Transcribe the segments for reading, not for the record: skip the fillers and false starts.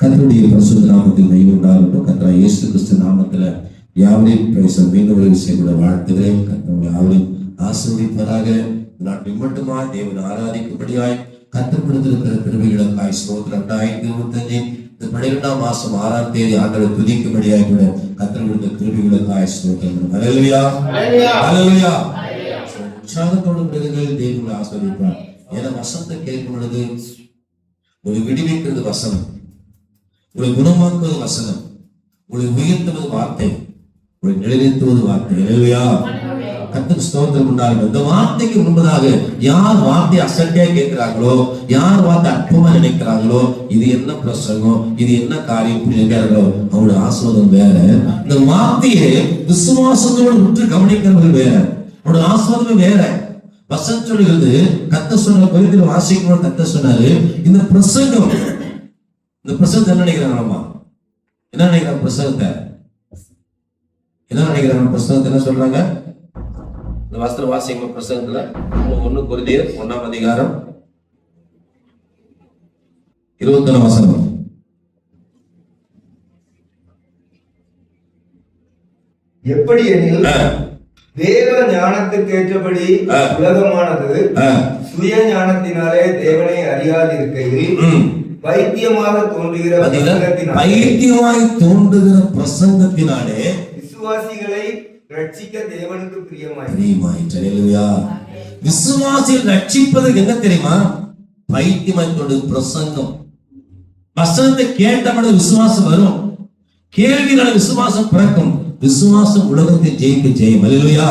கர்த்தருடைய பரிசுத்த நாமத்தில் மகிமை உண்டாகட்டும். கர்த்தர் இயேசு கிறிஸ்து நாமத்துல யாவரையும் பேச மீண்டும் ஒரு விஷயம் கூட வாழ்த்துகிறேன். கர்த்தர் யாவரையும் ஆசீர்வதிப்பதாக. நாட்டில் மட்டுமா தேவன் ஆராதிக்கும்படியாய் கர்த்தர் கொடுத்திருக்கிற கிருபைகளுக்காய் ஸ்தோத்திரம். 2025 இந்த 12ஆம் மாசம் 6ஆம் தேதி ஆண்டவரை துதிக்கும்படியாய் கூட கர்த்தர் கொடுத்த கிருபைகளுக்காய் ஸ்தோத்திரம். ஹல்லேலூயா, ஹல்லேலூயா. உற்சாகத்தோடு பிறகுகள் தேவனை ஆசீர்வதிப்பார். ஏன்னா வசனத்தை கேட்கும் பொழுது ஒரு விடுவிக்கிறது வசனம், உங்களை குணமாக்குவது வசனம், உங்களை உயர்த்துவது வார்த்தை, உங்களை நிலைநிறுத்துவது வார்த்தை. ஹல்லேலூயா, கர்த்தருக்கு ஸ்தோத்திரம் உண்டாகட்டும். இந்த வார்த்தைக்கு முன்பதாக யார் வார்த்தை அசட்டையா கேட்கிறாங்களோ, யார் வார்த்தை அற்பமா நினைக்கிறாங்களோ, இது என்ன பிரசங்கம், இது என்ன காரியம் நினைக்கிறார்களோ, அவங்களோட ஆசீர்வாதம் வேற. இந்த வார்த்தையை விசுவாசத்தோடு உற்று கவனிக்கிறவர்கள் வேற, அவனோட ஆசீர்வாதமே வேற. வசனம் சொல்லுகிறது, கர்த்தர் சொன்ன பகுதியில் வாசிக்கணும். கர்த்தர் சொன்னாரு, இந்த பிரசங்கம் என்ன நினைக்கிறாங்களா? என்ன நினைக்கிறாங்க பிரசங்கத்தை? என்ன நினைக்கிறாங்க பிரசங்கத்தை? என்ன சொல்றாங்க? இந்த வஸ்திர வாசிக்கும் பிரசங்கத்துல 1 கொரிந்தியர் 1ஆம் அதிகாரம் 21ஆம் வசனம். எப்படி எனில் தேவ ஞானத்துக்கு ஏற்றபடி உலகமானது சுய ஞானத்தினாலே தேவனை அறியாதிருக்கையில் பைத்தியமாய் தோன்றுகிற பிரசங்கத்தினாலே விசுவாசிகளை ரட்சிக்க தேவனுக்கு பிரியமாயிற்று. ஹல்லேலூயா. விசுவாசிகள் ரட்சிப்பது என்ன தெரியுமா? பைத்தியமாய் தோன்றுகிற பிரசங்கம். வசனத்தை கேட்டபடி விசுவாசம் வரும், கேள்வினால விசுவாசம் பிறக்கும். விசுவாசம் உலகத்தை ஜெயிக்க ஜெயம். ஹல்லேலூயா.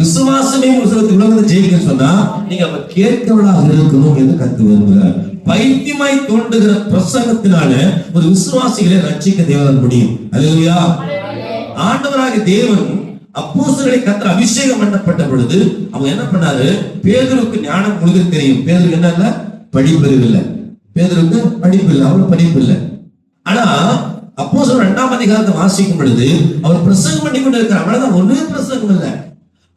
விசுவாசமே உலகத்தை ஜெயிக்க சொன்னா நீங்க அப்ப கேட்கவளாக இருக்கணும் என்று கத்து வருகிறார். பைத்தியமாய் தோன்றுகிற பிரசங்கத்தினால ஒரு விசுவாசிகளை ரட்சிக்க தேவன் முடியும். ஹல்லேலூயா. ஆண்டவராகிய தேவன் அப்போஸ்தலர்களை கர்த்தர் அபிஷேகம் பண்ணப்பட்ட பொழுது அவங்க என்ன பண்ணாரு? பேதுருக்கு ஞானம் முழுக்க தெரியும். பேதுருக்கு என்ன இல்ல? படிப்பறிவு இல்லை. பேதுருக்கு படிப்பு இல்லை, அவ்வளவு படிப்பு இல்லை. ஆனா அப்போஸ்தலர் 2ஆம் அதிகாரத்தை வாசிக்கும் பொழுது அவர் பிரசங்கம் பண்ணி கொண்டு இருக்கிறார். அவ்வளவுதான், ஒண்ணுமே பிரசங்கம் இல்லை.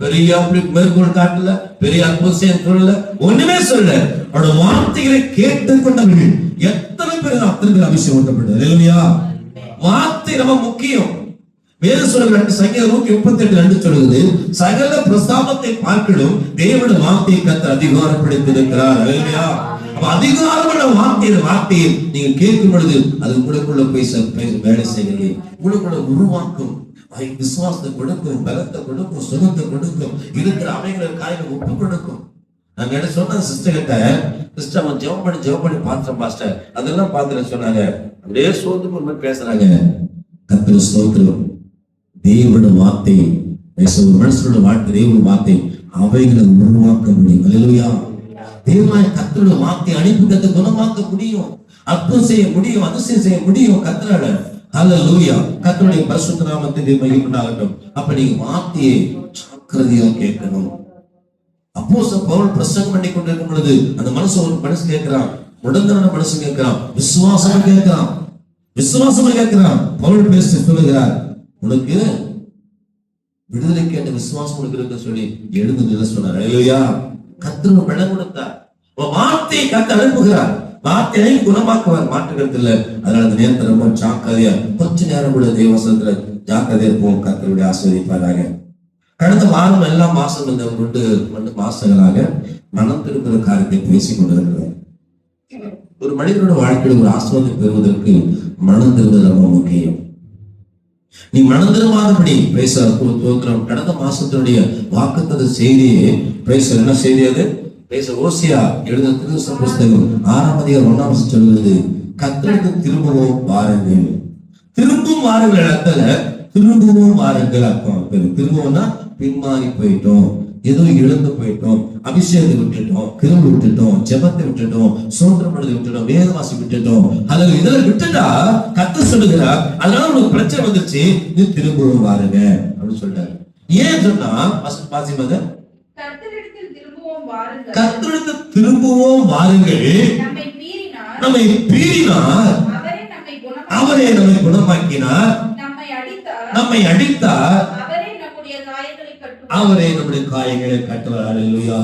பெரிய மேற்கோள் காட்டல, பெரிய அற்புதம் சொல்லல, ஒண்ணுமே சொல்ல. அவரோட வார்த்தைகளை கேட்டுக்கொண்டவர்கள் எத்தனை பேர் அத்தனை பேர் அபிஷேகம் பண்ணப்பட்டது. ஹல்லேலூயா. வார்த்தை ரொம்ப முக்கியம். வேறு சொல்லுகிற சங்கீதம் 138:2 சொல்லுகிறது, சகல பிரஸ்தாபத்தை பார்க்கலும் தேவனுடைய வார்த்தையை கர்த்தர் அதிகாரப்படுத்தியிருக்கிறார். ஹல்லேலூயா. அப்ப அதிகாரமான வார்த்தையை நீங்க கேட்கும் பொழுது அது உங்களுக்குள்ள போய் வேலை செய்கிறது, உங்களுக்குள்ள உருவாக்கும், விசுவாசத்தை கொடுக்கும், பலத்தை கொடுக்கும், சுகத்தை கொடுக்கும், இருக்கிற அமைகளை காய்களை ஒப்பு கொடுக்கும். நாங்க என்ன சொன்ன சிஸ்டர் கிட்ட, சிஸ்டர் அவன் ஜெபம் பண்ணி பார்த்தேன் பாஸ்டர், அதெல்லாம் பார்த்துட்டு சொன்னாங்க. அப்படியே சோர்ந்து போய் பேசுறாங்க. கர்த்தர் ஸ்தோத்திரம். தேவனுடைய வார்த்தை, ஒரு மனுஷனோட வாழ்க்கை தேவனுடைய வார்த்தை அவைகளை உருவாக்க முடியும். ஹல்லேலூயா. தேவனாய் கர்த்தருடைய வார்த்தை அனுப்பி குணமாக்க முடியும், அற்புதம் செய்ய முடியும், அதிசயம் செய்ய முடியும் கர்த்தரால. ஹல்லேலூயா. கர்த்தருடைய பரிசுத்த நாமத்துக்கு மகிமை உண்டாகட்டும். அப்ப நீங்க வார்த்தையை ஜாக்கிரதையா கேட்கணும். அப்போஸ்தலர் பவுல் பிரசங்கம் பண்ணி கொண்டிருக்கும் பொழுது அந்த மனசு கேட்கிறான், உடன்தன மனசு கேட்கிறான், விசுவாசம் கேட்கிறான். பவுல் பேசி சொல்லுகிறார், உனக்கு விடுதலை கேட்ட விசுவாசம் உனக்கு இருக்கு சொல்லி எழுந்து நிலை சொன்னார். ஹல்லேலூயா. கர்த்தர் பலம் கொடுத்தார். வார்த்தையை கர்த்தர் அனுப்புகிறார், வார்த்தையை குணமாக்குவார், மாற்றுகிறது இல்லை. அதனால அந்த நேரத்தில் ரொம்ப ஜாக்கிரதையா கொஞ்ச நேரம் கூட தேவசனத்துல ஜாக்கிரதையா இருப்போம். கர்த்தருடைய ஆசீர்வதிப்பாராக. கடந்த வாரம் எல்லா மாசங்கள் 2 மாசங்களாக மனம் திரும்புகிற காரியத்தை பேசிக் கொண்டிருக்கிறோம். ஒரு மனிதனோட வாழ்க்கையில் ஒரு ஆசீர்வாதம் பெறுவதற்கு மனம் திரும்புவது ரொம்ப முக்கியம். நீ மனம் திரும்பாதபடி பேசுறோம். கடந்த மாசத்தினுடைய வாக்குத்தத்த செய்தியே என்ன செய்தி? அது ஓசியா எழுதின திருவசன புஸ்தகம் 6ஆம் அதிகாரம் 1ஆம் வசனம் சொல்கிறது, கர்த்தருக்கு திரும்பவும் வாருங்கள். திரும்பவும் வாருங்கள் இடத்துல திரும்பவும் வாருங்கள் அர்த்தம். திரும்பவும்னா பின்மாறி போயிட்டோம், ஏதோ இழந்து போயிட்டோம், அபிஷேகத்தை விட்டுட்டோம், கிருபை விட்டுட்டோம், ஜெபத்தை விட்டுட்டோம், சோதனை பண்ணதை விட்டுட்டோம், வேதவாசி விட்டுட்டோம். அதுல இதெல்லாம் விட்டுட்டா கர்த்தர் சொல்லுகிறார், அதனால உனக்கு பிரச்சனை வந்துருச்சு, நீ திரும்பவும் வாருங்க அப்படின்னு சொல்றாரு. ஏன் சொன்னா பாசிமத கர்த்தரிடத்தில் திரும்பவும் வாருங்கள். நம்மை பீறினார், அவரே நம்மை குணமாக்கினார், நம்மை அடித்தார், அவரே நம்முடைய காயங்களை கட்டுவார். ஹல்லேலூயா.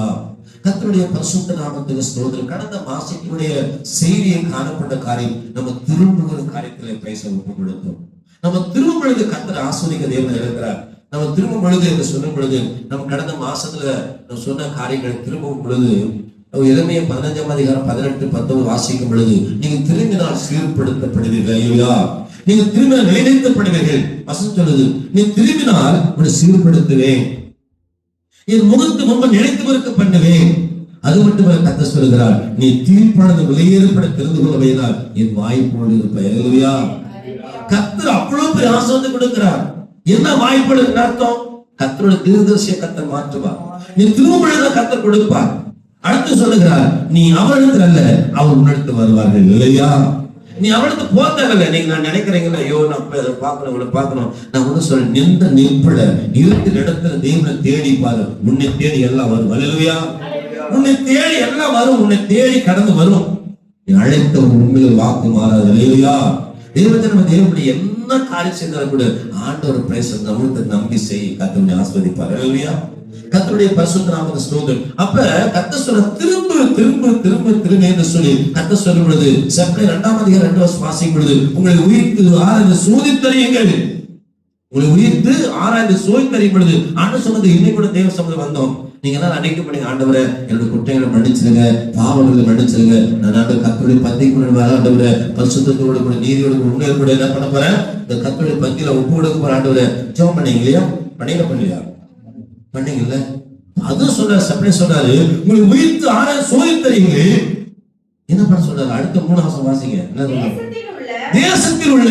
கர்த்தருடைய பரிசுத்த நாமத்துக்கு ஸ்தோத்திரம். கடந்த மாசத்தினுடைய செய்தியை காணப்பட்ட காரியம் நம்ம திரும்புகிற காரியத்திலே பேச ஒப்பு கொடுத்தோம். நம்ம திரும்பும் பொழுது கர்த்தர் ஆசீர்வதிக்க தேவன் இருக்கிறார். நம்ம திரும்பும் பொழுது என்று சொல்லும் பொழுது நம்ம கடந்த மாசத்துல நம்ம சொன்ன காரியங்களை திரும்பும் பொழுது எரேமியா 15ஆம் அதிகாரம் 18, 19 வாசிக்கும் பொழுது நீங்க திரும்பினால் சீர்படுத்தப்படுவீர்கள். ஐயா, நீங்க திரும்பினால் நிலைநிறுத்தப்படுவீர்கள். வசனம் சொல்லுது, நீ திரும்பினால் உன்னை சீர்படுத்துவேன், என் முகத்து முன்பு நினைத்து இருக்க பண்ணுவேன். அது மட்டுமல்ல, கர்த்தர் சொல்கிறார், நீ தீர்ப்பானது வெளியேறப்பட தெரிந்து கொள்ளவையினால் என் வாய்ப்போடு இருப்ப. கர்த்தர் அவ்வளவு பெரிய ஆசீர்வாதம் கொடுக்கிறார். என்ன வாய்ப்போடு அர்த்தம்? கர்த்தரோட தீர்க்கதரிசியை கர்த்தர் மாற்றுவார். நீ திரும்ப கர்த்தர் கொடுப்பார். அடுத்து சொல்லுகிறார், நீ அவரிடத்தில் அல்ல, அவர் உன்னிடத்து வருவார்கள். இல்லையா? நீ அவளுக்கு போத்தகல. நீங்க நான் நினைக்கிறீங்களா, ஐயோ நான் பார்க்கணும் இவளை பார்க்கணும். நான் ஒண்ணு சொல்றேன், நின்ற நிற்பட இருக்கிற இடத்துல தேவனை தேடி பாரு. உன்னை தேடி எல்லாம் வரும். அல்லேலூயா. உன்னை தேடி எல்லாம் வரும். உன்னை தேடி கடந்து வரும். நீ அழைத்த உண்மையில் வாக்கு மாறாது. அல்லேலூயா. தேவனுடைய என்ன காரியம் செய்தாலும் கூட ஆண்டவர் பிரேச நம்மளுக்கு நம்பி செய். கர்த்தர் ஆசீர்வதிப்பார். அல்லேலூயா. கர்த்தருடைய பரிசுத்த நாமத்துக்கு ஸ்தோத்திரம். அப்ப கர்த்தர் சொல்ற திரும்ப திரும்ப திரும்ப திரும்ப என்று சொல்லி கர்த்தர் சொல்லும் பொழுது செப்பரேட் 2ஆம் அதிகாரம் 2 வருஷம் வாசிக்கும் பொழுது உங்களை உயிர்த்து ஆராய்ந்து சோதித்தறியுங்கள். உங்களை உயிர்த்து ஆராய்ந்து சோதித்தறியும் பொழுது ஆண்டவர் சொன்னது, இன்னைக்கு கூட தேவ சமூகத்தில் வந்தோம். நீங்க எல்லாம் அன்னைக்கு பண்ணி, ஆண்டவரை என்னோட குற்றங்களை மன்னிச்சிருங்க, பாவங்களை மன்னிச்சிருங்க. நான் ஆண்டவர் கர்த்தருடைய பந்திக்கு முன்னாடி ஆண்டவரை பரிசுத்தத்தோடு கூட நீதியோடு உண்மையோடு கூட என்ன பண்ண போறேன், இந்த கர்த்தருடைய பந்தியில ஒப்பு கொடுக்க போற. ஆண்டவரை ஜெபம் பண்ணீங்க இல்லையா? பண்ணீங்களா? பண்ணீங்கல்ல? அது சொல்றாரு, செப்பரேட் சொல்றாரு, உங்களை உயிர்த்து ஆராய்ந்து சோதித்தறியுங்க. என்ன பண்ண சொல்றாரு? அடுத்த 3 வருஷம் வாசிங்க. என்ன சொல்றாரு? தேசத்தில் உள்ள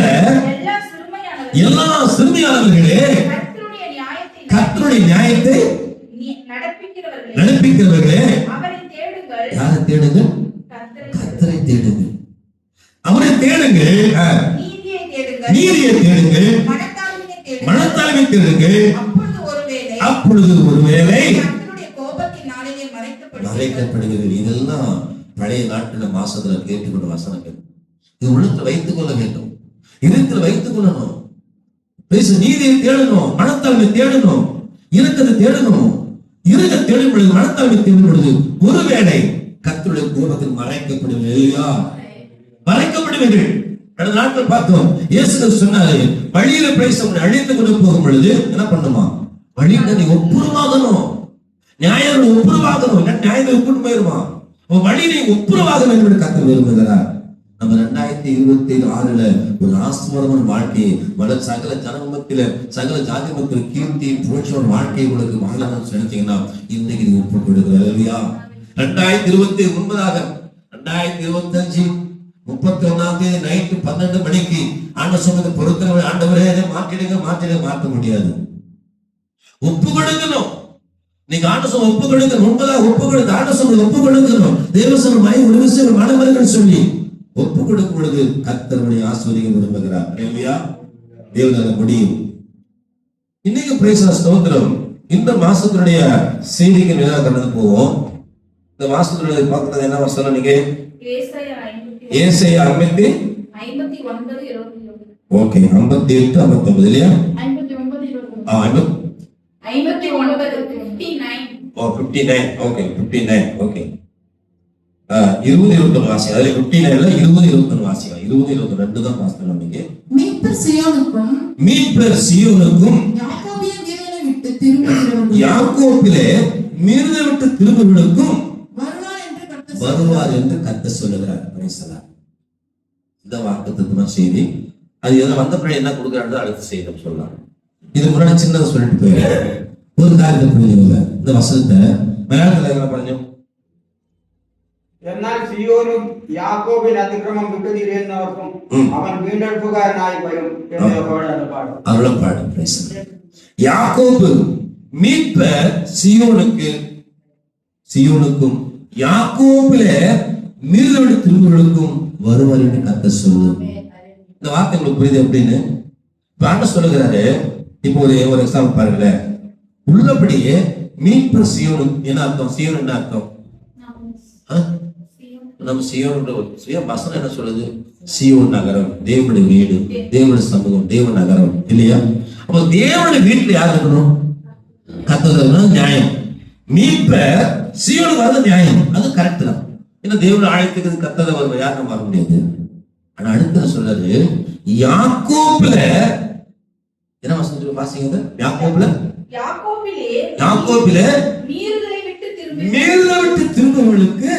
எல்லா சிறுமியானவர்களே கர்த்தருடைய நியாயத்தை நடப்பிக்கிறவர்களே யாரை தேடுங்க? கர்த்தரை தேடுங்க. அவரை தேடுங்க. நீதியை தேடுங்க. மனத்தாழ்மை தேடுங்க. அப்பொழுது ஒருவேளை மறைக்கப்படுகிறது. இதெல்லாம் பழைய நாட்டுல மாசத்துல கேட்டுக்கொண்ட வசனங்கள். இது உள்ளத்துல வைத்துக் கொள்ள வேண்டும். இதயத்தில் வைத்துக் கொள்ளணும். நீதியை தேடணும், மனத்தாழ்மை தேடணும், இரக்கத்தை தேடணும். இருக்க தேடும் பொழுது, மனத்தாழ்மை தேடும் பொழுது ஒருவேளை கர்த்தருடைய கோபத்தில் மறைக்கப்படுவீர்கள். கடந்த நாட்கள் பார்த்தோம், இயேசு சொன்னாரு, வழியில பிரேசம் அழித்து கொண்டு போகும் பொழுது என்ன பண்ணுமா? வழியில நீ ஒப்புரவாகணும், நியாயம் ஒப்புரவாகணும். நியாயத்தை ஒப்புட்டு போயிருமா? வழி நீ ஒப்புரவாகணும் என்று கர்த்தர் விரும்புகிறார். நம்ம 2026 ஒரு ஆசீர்வாதமான வாழ்க்கையை சகல ஜனமத்தில சகல ஜாதி மக்கள் கீர்த்தி புகழ்ச்சியோட வாழ்க்கையை உங்களுக்கு வாழணும்னு நினைச்சீங்கன்னா இன்னைக்கு நீங்க ஒப்பு கொடுக்குறீங்க. 2029 2025 31 நைட்டு 12 மணிக்கு ஆண்டவர் சொன்னது பொறுத்தவரை, ஆண்டவரே மாற்ற முடியாது. ஒப்பு கொடுக்கணும். நீங்க ஆண்டவர் ஒப்பு கொடுக்கணும். உண்மைதான் ஒப்பு கொடுக்க ஆண்டவர் ஒப்பு கொடுக்கணும். தேவசனம் ஒரு விஷயம் மனவர்கள் சொல்லி ஒப்பு கொடுக்கும் பொழுது கர்த்தருடைய ஆசீர்வாதம் விரும்புகிறார். இல்லையா? தேவனால முடியும். இன்னைக்கு பிரைஸ் ஸ்தோத்திரம். இந்த மாசத்துடைய செய்திக்கு நேரா கடந்து போவோம். இந்த மாசத்துடைய பார்க்கிறது என்ன வசனம்? நீங்க ஏசாயா 58 ஓகே 58 59 இல்லையா? 59 ஓகே 59 ஓகே 20 21 வாசி. அதுல 59 இல்ல 20 21 வாசி. 20 22 தான் வாசிக்கணும். நீங்க மீட்பர் சீயோனுக்கும் யாக்கோபிலே மீறுதலை விட்டு திரும்புகிறவர்களுக்கும் வருவார் என்று கர்த்தர் சொல்லுகிறார். இந்த வாக்குத்தத்தமான செய்தி. அது எதை வந்த பிறகு என்ன கொடுக்கிறாரு அடுத்த செய்தி சொல்லலாம். இது முன்னாடி சின்னதை சொல்லிட்டு போயிடுறேன். ஒரு காரியத்தை புரிஞ்சுக்கோங்க. இந்த வசனத்தை மலையாளத்துல என்ன பண்ணணும்? എന്നാൽ സിയോനും യാക്കോബിൽ അതിക്രമം വിട്ടുതിരിയുന്നവർക്കും അവൻ വീണ്ടെടുപ്പുകാരനായി വരും എന്ന് യഹോവയുടെ പാടും. അരുളപ്പാട്. யாக்கோபு மீட்பர் சீயோனுக்கும் யாக்கோபிலே மீறுதலை திரும்புகிறவர்களுக்கும் வருவார் என்று கர்த்தர் சொல்லுது. இந்த வார்த்தை உங்களுக்கு புரியுது அப்படின்னு ஆண்டவர் சொல்லுகிறாரு. இப்போ ஒரு எக்ஸாம்பிள் பாருங்களேன். உள்ளபடியே மீட்பர் சீயோனும் என்ன அர்த்தம்? சீயோன் என்ன அர்த்தம்? நம்ம சீயோன் வசனம் என்ன சொல்லுது? சீயோன் நகரம், தேவனுடைய வீடு, தேவனுடைய சமூகம், தேவ நகரம் இல்லையா? அப்ப தேவனுடைய வீட்டுல யார் இருக்கணும்? கர்த்தர் நியாயம். மீட்பர் சீயோனுக்கு வர்றது நியாயம், அது கரெக்ட் தான். ஏன்னா தேவனுடைய ஆயத்துக்கு கத்தரை வருவா, யாரும் வர முடியாது. ஆனா அடுத்த சொல்றாரு, யாக்கோபுல என்ன வசனம் வாசிங்க, யாக்கோபிலே மீறுதலை விட்டு திரும்புவர்களுக்கு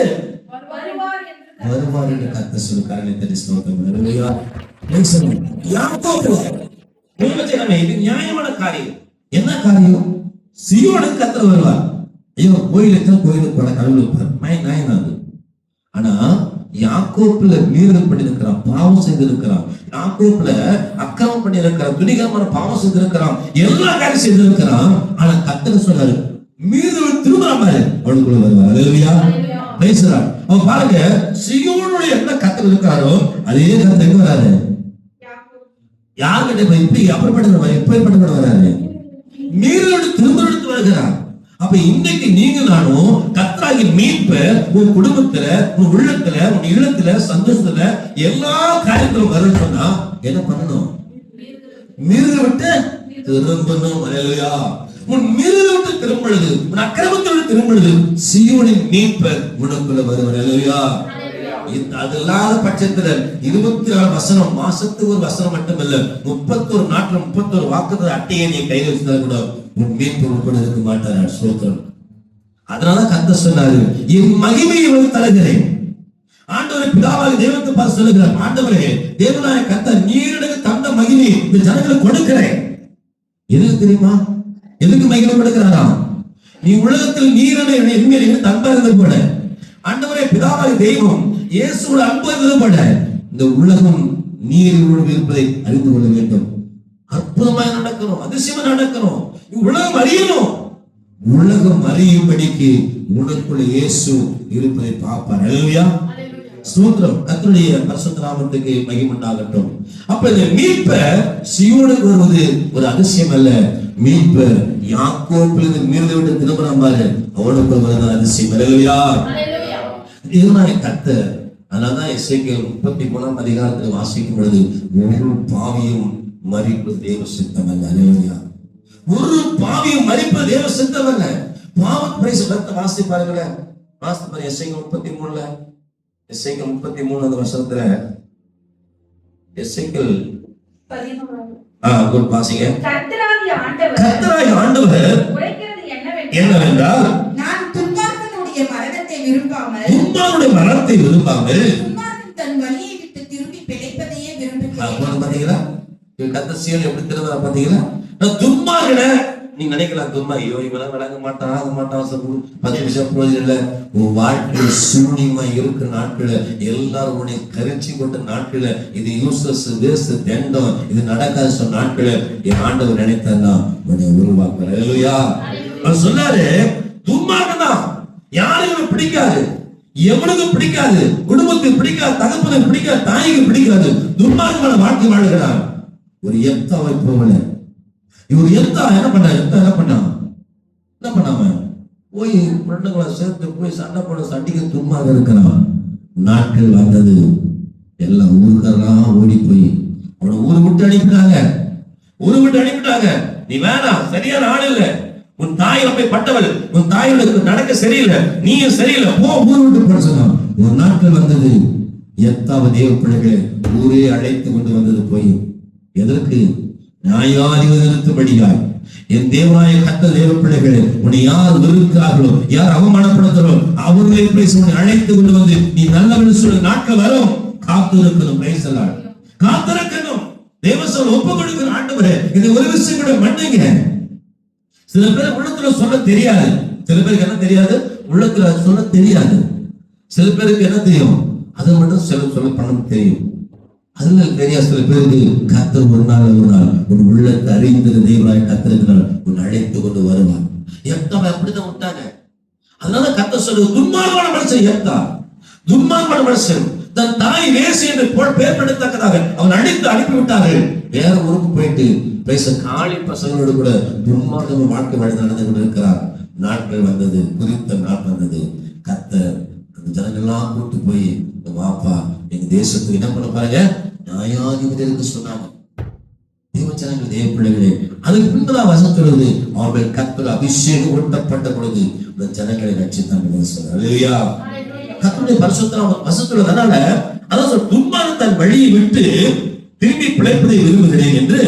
வருவார் என்று கர்த்தர் சொல்லி காரணத்தை ஸ்தோத்திரம். ஹல்லேலூயா. யாக்கோபுல இது நியாயமான காரியம். என்ன காரியம்? சீயோனுக்கு கர்த்தர் வருவார். ஐயோ கோயிலுக்கு போட கடவுள் நியாயம் அது. ஆனா யாக்கோப்புல மீறல் பண்ணிருக்கிறான், பாவம் செய்திருக்கிறான். யாக்கோப்புல அக்கிரமம் பண்ணிருக்கிறான், துணிகரமான பாவம் செய்திருக்கிறான், எல்லா காரியம் செய்திருக்கிறான். ஆனா கர்த்தர் சொன்னாரு, மீறல் திரும்புறாம அவனுக்குள்ள வருவார். ஹல்லேலூயா. பேசுறான். அவன் பாருங்க, சீயோனுடைய என்ன கர்த்தர் இருக்காரோ அதே கர்த்தர் எங்க வராரு? யார்கிட்ட இப்படி எப்படிப்பட்ட வராரு? மீறலோடு திரும்ப வருகிறார். அப்ப இன்னைக்கு நீங்க நானும் கர்த்தராகிய மீட்பர் உன் குடும்பத்துல, உன் உள்ளத்துல, உன் இல்லத்துல, சந்தோஷத்துல எல்லா காரியத்திலும் வரணும் சொன்னா என்ன பண்ணணும்? மீறல விட்டு திரும்பணும். ஹல்லேலூயா. உன் மீறல விட்டு திரும்புறது, உன் அக்கிரமத்தோடு திரும்புறது சீயோனின் மீட்பர் உனக்குள்ள வருவார். ஹல்லேலூயா. அது இல்லாத பட்சத்துல 24 வசனம், மாசத்துக்கு ஒரு வசனம் மட்டுமல்ல, 31 நாட்கள் 31 வாக்குத்தத்த அட்டையை நீ கையில் வச்சிருந்தா கூட உன் மீட்பர் கூட இருக்க மாட்டார். ஸ்தோத்திரம். அதனால கர்த்தர் சொன்னாரு, என் மகிமையை உனக்கு தருகிறேன். ஆண்டவரே பிதாவாகிய தேவனுக்கு பார்த்து சொல்லுகிறார், ஆண்டவரே தேவனாய கர்த்தர் நீர் எனக்கு தந்த மகிமையை இந்த ஜனங்களுக்கு கொடுக்கிறேன். எதுக்கு தெரியுமா? எதுக்கு மகிமை கொடுக்கிறாரா? நீ உலகத்தில் நீரனை என்மேல் அன்பா இருந்தது போல, ஆண்டவரே பிதாவாகிய தெய்வம் இயேசுவோட அன்பு இருந்தது போல இந்த உலகம் நீரில் இருப்பதை அறிந்து கொள்ள வேண்டும். அற்புதமாய் நடக்கணும், அதிசயமா நடக்கணும். உலகம் அறியணும். உலகம் அறியும்படிக்கு உனக்குள்ள இயேசு இருப்பதை பார்ப்பார். ஹல்லேலூயா. ஸ்தோத்திரம். கர்த்தருடைய பரிசுத்த நாமத்துக்கு மகிமை உண்டாகட்டும். அப்ப இந்த மீட்பர் சீயோனுக்கு வருவது ஒரு அதிசயம் அல்ல. மீட்பர் யாக்கோபிலிருந்து மீறலை விட்டு திரும்புறான் பாரு, அவனுக்கு வருவது அதிசயம். ஹல்லேலூயா. இதுதான் கர்த்தர். அதனாலதான் எசேக்கியேல் 33ஆம் அதிகாரத்தில் வாசிக்கும் பொழுது, ஒரு பாவியும் மரிப்பது தேவ சித்தம் அல்ல. ஹல்லேலூயா. ஒரு பாவியும் மரிப்பது தேவ சித்தம் அல்ல. பாவம் பிரைஸ் வாசி பாருங்களேன். வாசி பாருங்க எசேக்கியேல் 33ல, எசேக்கியேல் 33 அந்த வசனத்துல, எசேக்கியேல் 13 வாசிங்க. கர்த்தராகிய ஆண்டவர் என்னவென்றால், நான் துன்மார்க்கனுடைய மரணத்தை விரும்பாமல் தன் வழியை விட்டு திரும்பி பிழைப்பதையே விரும்புகிறேன். பாத்தீங்களா கர்த்தர் சீயோனை எப்படி திரும்புறா? பாத்தீங்களா? நான் துன்மார்க்கனை நீ நினைக்கலாம், துன்மா ஐயோ இவெல்லாம் விளங்க மாட்டான், ஆக மாட்டான், 10 நிமிஷம் போது இல்ல. உன் வாழ்க்கையில சூனியமா இருக்கிற நாட்கள, எல்லாரும் உன்னை கரிச்சி கொண்ட நாட்கள, இது யூஸ்லெஸ், வேஸ்ட், தண்டம், இது நடக்காத சொன்ன நாட்கள என் ஆண்டவர் நினைத்தா உன்னை உருவாக்குறார். ஹல்லேலூயா. அவர் சொன்னாரு, துன்மார்க்கன் தான், யாருக்கும் பிடிக்காது, எவனுக்கு பிடிக்காது, குடும்பத்துக்கு பிடிக்காது, தகப்பனுக்கு பிடிக்காது, தாய்க்கு பிடிக்காது, துன்மார்க்கமான வாழ்க்கை வாழ்கிறார். ஒரு எப்தாவை போகல. இவர் எப்தா என்ன பண்ணாம போய் ஃப்ரெண்டுங்களை சேர்த்து போய் சண்டை போட, சண்டைக்கு துன்மார்க்க இருக்கிறான். நாட்கள் வந்தது, எல்லாம் ஊருக்காரெல்லாம் ஓடி போய் அவனை ஊரை விட்டு அனுப்பிட்டாங்க. நீ வேணாம், சரியான ஆள் இல்லை, உன் தாய் போய் பட்டவள், உன் தாயோட நடக்க சரியில்லை, நீயும் சரியில்லை, போ ஊரை விட்டு போட சொன்னான். ஒரு நாட்கள் வந்தது, எத்தாவது தேவ பிள்ளைகளை ஊரே அழைத்து கொண்டு வந்தது. போய் எதற்கு? நியாயாதிபதியாய் என் தேவனாய கர்த்தர் தேவ பிள்ளைகளே, உன்னை யார் வெறுக்கிறார்களோ, யார் அவமானப்படுத்துறோ அவர்களை பேசி உன்னை அழைத்து கொண்டு வந்து நீ நல்லவன் சொல்ல நாட்கள் வரும். காத்திருக்கணும். Price the Lord. காத்திருக்கணும். தேவ சொல்ல ஒப்பு கொடுக்கிற ஆண்டவரே, இது ஒரு விஷயம் கூட மன்னிங்க. சில பேர் உள்ளத்துல சொல்ல தெரியாது. சில பேருக்கு என்ன தெரியாது? உள்ளத்துல சொல்ல தெரியாது. சில பேருக்கு என்ன தெரியும்? அதை மட்டும் சொல்ல பண்ண தெரியும். அதுல தெரியாது. சில பேருக்கு கர்த்தர் ஒரு நாள் உன் உள்ளத்தை அறிந்த தெய்வமாய் கர்த்தர் உன் அழைத்து கொண்டு வருவார். எப்தாவை அப்படிதான் விட்டாங்க. அதனால கர்த்தர் சொல்லுவது, துன்மார்க்கமான மனுஷன் எப்தா, துன்மார்க்கமான மனுஷன், தன் தாய் வேசி என்று பேர் படுத்தக்கதாக அவன் அழைத்து அனுப்பிவிட்டார்கள். வேற ஊருக்கு போயிட்டு பேச காளி பசங்களோடு கூட துன்மார்க்க வாழ்க்கை வழி நடந்து கொண்டு இருக்கிறார். நாட்கள் வந்தது, குறித்த நாள் வந்தது. கர்த்தர் அந்த ஜனங்கள்லாம் கூட்டு போய், வாப்பா எங்க தேசத்துக்கு என்ன பண்ண பாருங்க, நியாயாதிபதிகளுக்கு சொன்னாங்க. தேவ ஜனங்கள் தேவ பிள்ளைகளே, அதுக்கு பின்புதான் வசனம் சொல்லுது, அவர்கள் கர்த்தர் அபிஷேகம் ஊட்டப்பட்ட பொழுது இந்த ஜனங்களை ரட்சித்தாங்க சொல்றாரு. அல்லேலூயா. கர்த்தருடைய பரிசுத்த வசனம் சொல்றதுனால அதான் துன்மார்க்கன் தன் வழியை விட்டு திரும்பி பிழைப்பதை விரும்புகிறேன் என்று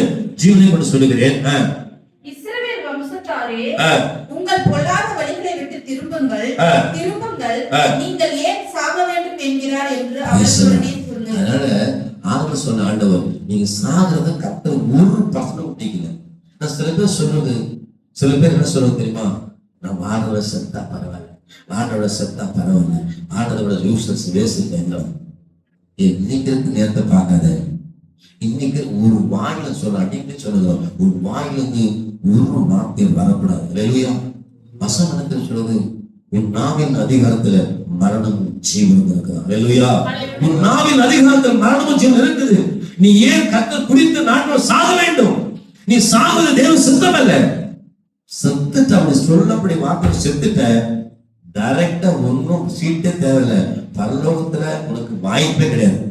ஜீவனை கொண்டு சொல்லுகிறேன். இஸ்ரவேல் வம்சத்தாரே, உங்கள் பொல்லாத வழிகளை விட்டு திரும்புங்கள், திரும்புங்கள், நீங்கள் ஏன் சாக வேண்டும் என்கிறார் என்று அவர்களுடனே சொன்னார். அதனால ஆரம்ப சொன்ன ஆண்டவர், நீங்க சாகிறத கர்த்தர் 1% விட்டீங்க. நான் சில பேர் சொல்றது, சில பேர் என்ன சொல்றது தெரியுமா, நான் வாடுறத செத்தா பரவாயில்ல, வாடுறத செத்தா பரவாயில்ல, ஆடுறதோட யூசஸ் வேஸ்ட் வேண்டாம். இன்னைக்கு இருக்கு நேரத்தை பார்க்காத, இன்னைக்கு ஒரு வாயில சொல்ல அடிக்கடி சொல்லுறோம், ஒரு வாயிலிருந்து ஒரு வார்த்தை வரக்கூடாது. அல்லேலூயா. வசனத்தில் சொல்றது, உன் நாவின் அதிகாரத்துல மரணமும் ஜீவனும் இருக்குது. அல்லேலூயா. உன் நாவின் அதிகாரத்தில் மரணமும் ஜீவன் இருக்குது. நீ ஏன் கர்த்தர் குறித்து நாட்கள் சாக வேண்டும்? நீ சாவது தேவ சித்தம் அல்ல. செத்துட்ட, அப்படி சொல்லப்படி வார்த்தை செத்துட்ட, டைரக்டா ஒன்னும் சீட்டே தேவையில்லை, பரலோகத்துல உனக்கு வாய்ப்பே கிடையாது.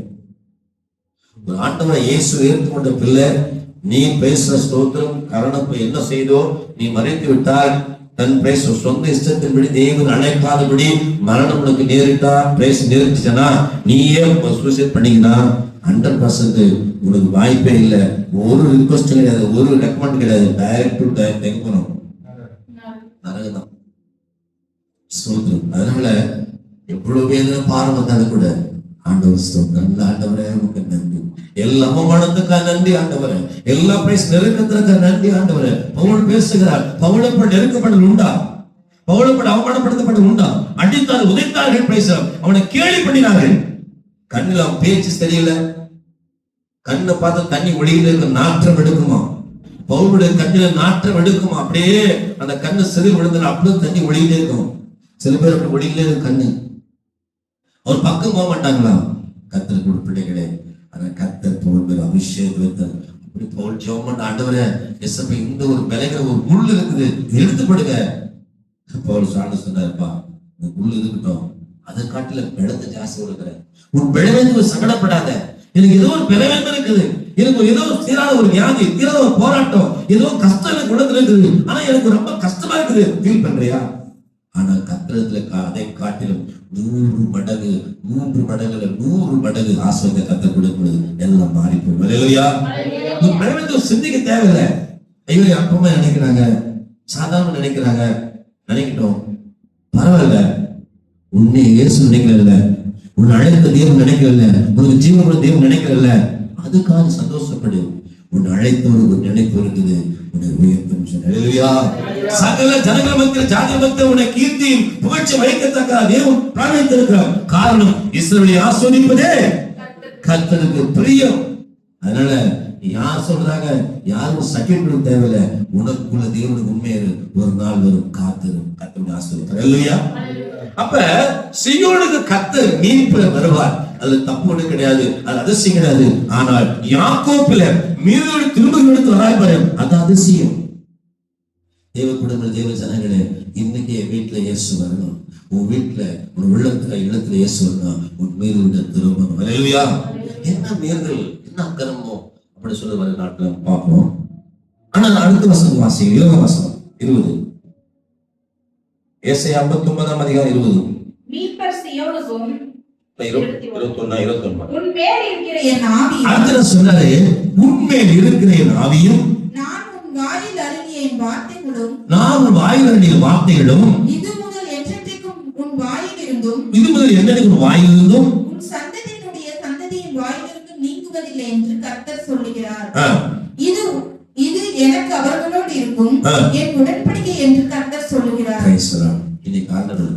ஒரு ஆண்டவரை இயேசு ஏற்றுக்கொண்ட பிள்ளை, நீ பேசுற ஸ்தோத்திரம் காரணம் என்ன செய்தோ, நீ மறைத்து விட்டால் தன் பேச சொந்த இஷ்டத்தின்படி தேவன் அழைக்காதபடி மரணம் உனக்கு நேரிட்டா, பேச நேரிட்டுச்சனா, நீயே சூசைட் பண்ணீங்கன்னா 100% உனக்கு வாய்ப்பே இல்லை. ஒரு ரிக்வஸ்ட் கிடையாது, ஒரு ரெக்கமெண்ட் கிடையாது, டைரக்ட் டு டைரக்ட் போனோம், நரகதான். ஸ்தோத்திரம். அதனால எவ்வளவு வேதனை பாரம் வந்தாலும் கூட ஆண்டவர் ஸ்தோத்திரம், ஆண்டவரே உனக்கு நன்றி, எல்லா அவமானத்துக்காக நன்றி ஆண்டவரே, எல்லா பிரைஸ் நெருக்கத்திற்காக நன்றி ஆண்டவரே. பவுல் பேசுகிறார், பவுலப்பட நெருக்கப்படல் உண்டா, பவுலப்பட அவமானப்படுத்தப்பட்டது உண்டா, அடித்தார் உதைத்தார்கள், பேசுறார், அவனை கேலி பண்ணினார்கள், கண்ணுல பேச்சு தெரியல, கண்ணை பார்த்து தண்ணி ஒளியில இருக்க நாற்றம் எடுக்குமா, பவுலுடைய கண்ணில நாற்றம் எடுக்குமா, அப்படியே அந்த கண்ணு சிறு விழுந்து அப்படியே தண்ணி ஒளியிலே இருக்கும். சில பேர் அப்படி ஒளியிலே இருக்கும் கண்ணு, அவர் பக்கம் போக மாட்டாங்களா? கர்த்தருக்கு ஒரு பிள்ளைகளே, ஆனா கர்த்தர் பவுல் அபிஷேகம் அப்படி பவுல் ஜெபம் பண்ண, ஆண்டவரே எஸ்எப்ப இந்த ஒரு விலைகிற ஒரு முள் இருக்குது, எடுத்துப்படுங்க. பவுல் சாண்டு சொன்னாருப்பா, இந்த முள் இருக்கட்டும், அதை காட்டில பிழத்தை ஜாஸ்தி கொடுக்குறேன், உன் பிழவேந்து சங்கடப்படாத, எனக்கு ஏதோ ஒரு பிறவேந்து இருக்குது, எனக்கு ஏதோ தீராத ஒரு வியாதி, தீராத ஒரு போராட்டம், ஏதோ கஷ்டம் எனக்கு குணத்துல இருக்குது, ஆனா எனக்கு ரொம்ப கஷ்டமா இருக்குது, ஃபீல் பண்றியா? ஆனா கத்திரத்துல அதை காட்டிலும் 100 மடங்கு 3 மடங்குல 100 மடங்கு ஆசீர்வாதத்தை கர்த்தர் கொடுக்கிறது, எல்லாம் மாறி போகும். அல்லேலூயா. சிந்திக்க தேவையில்லை. ஐயோ அப்பமா நினைக்கிறாங்க, சாதாரண நினைக்கிறாங்க, நினைக்கட்டும், பரவாயில்ல. உன்னை இயேசு நினைக்கல, உன் அழைத்த தேவன் நினைக்கல, உனக்கு ஜீவனுடைய தேவன் நினைக்கல, அதுக்காக சந்தோஷப்படு. உன் அழைத்த ஒரு நினைப்பு இருக்குது, உன்னை உயர்த்தும். அல்லேலூயா. சகல ஜனங்கள் மத்தியில் ஜாதி மத்தியில் உன்னை கீர்த்தியும் புகழ்ச்சி வைக்கத்தக்க தேவன் பிரார்த்தித்திருக்கிறார். காரணம், இஸ்ரவேலை ஆசீர்வதிப்பதே கர்த்தருக்கு பிரியம். அதனால யார் சொல்றாங்க, யாரும் சர்டிபிகேட் தேவையில்லை, உனக்குள்ள தேவனுக்கு உண்மையை ஒரு நாள் வரும், காத்திரு, கர்த்தருடைய ஆசீர்வாதம். அல்லேலூயா. அப்ப சீயோனுக்கு கர்த்தர் மீட்பு வருவார், அது தப்பு ஒண்ணு கிடையாது, அது அதிசயம் கிடையாது. ஆனால் யாக்கோபில மீறி திரும்ப எடுத்து வராய்பாரு, அது அதிசயம். தேவ குடும்ப தேவ ஜனங்களே, இன்னைக்கு வீட்டுல இயேசு வரணும், உன் வீட்டுல உன் உள்ளத்துல இல்லத்துல இயேசு வரணும், உன் மீறி திரும்பணும். அல்லேலூயா. என்ன மீறுதல், என்ன அக்கிரமம் அப்படி சொல்ல வர நாட்கள் பார்ப்போம். ஆனா அடுத்த வசனம் வாசி, 20 வசனம் 20, ஏசாயா 59ஆம் அதிகாரம் 20. மீட்பர் சீயோனுக்கும் 21 உன்மேல் இருக்கிற என் ஆவியும், அடுத்த சொன்னாரு, உன்மேல் இருக்கிற என் ஆவியும், நான் உன் வாயில் அருளிய என் வார்த்தைகளும், நான் உன் வாயில் அருளிய வார்த்தைகளும், இது முதல் என்றென்றைக்கும் உன் வாயில் இருந்தும், இது முதல் என்னென்ன வாயில் இருந்தும், உன் சந்ததியினுடைய சந்ததியின் வாயிலிருந்து நீங்குவதில்லை என்று கர்த்தர் சொல்லுகிறார். இது எனக்கு அவர்களோடு இருக்கும் என் உடன்படிக்கை என்று கர்த்தர் சொல்லுகிறார். இன்னைக்கு ஆண்டவர்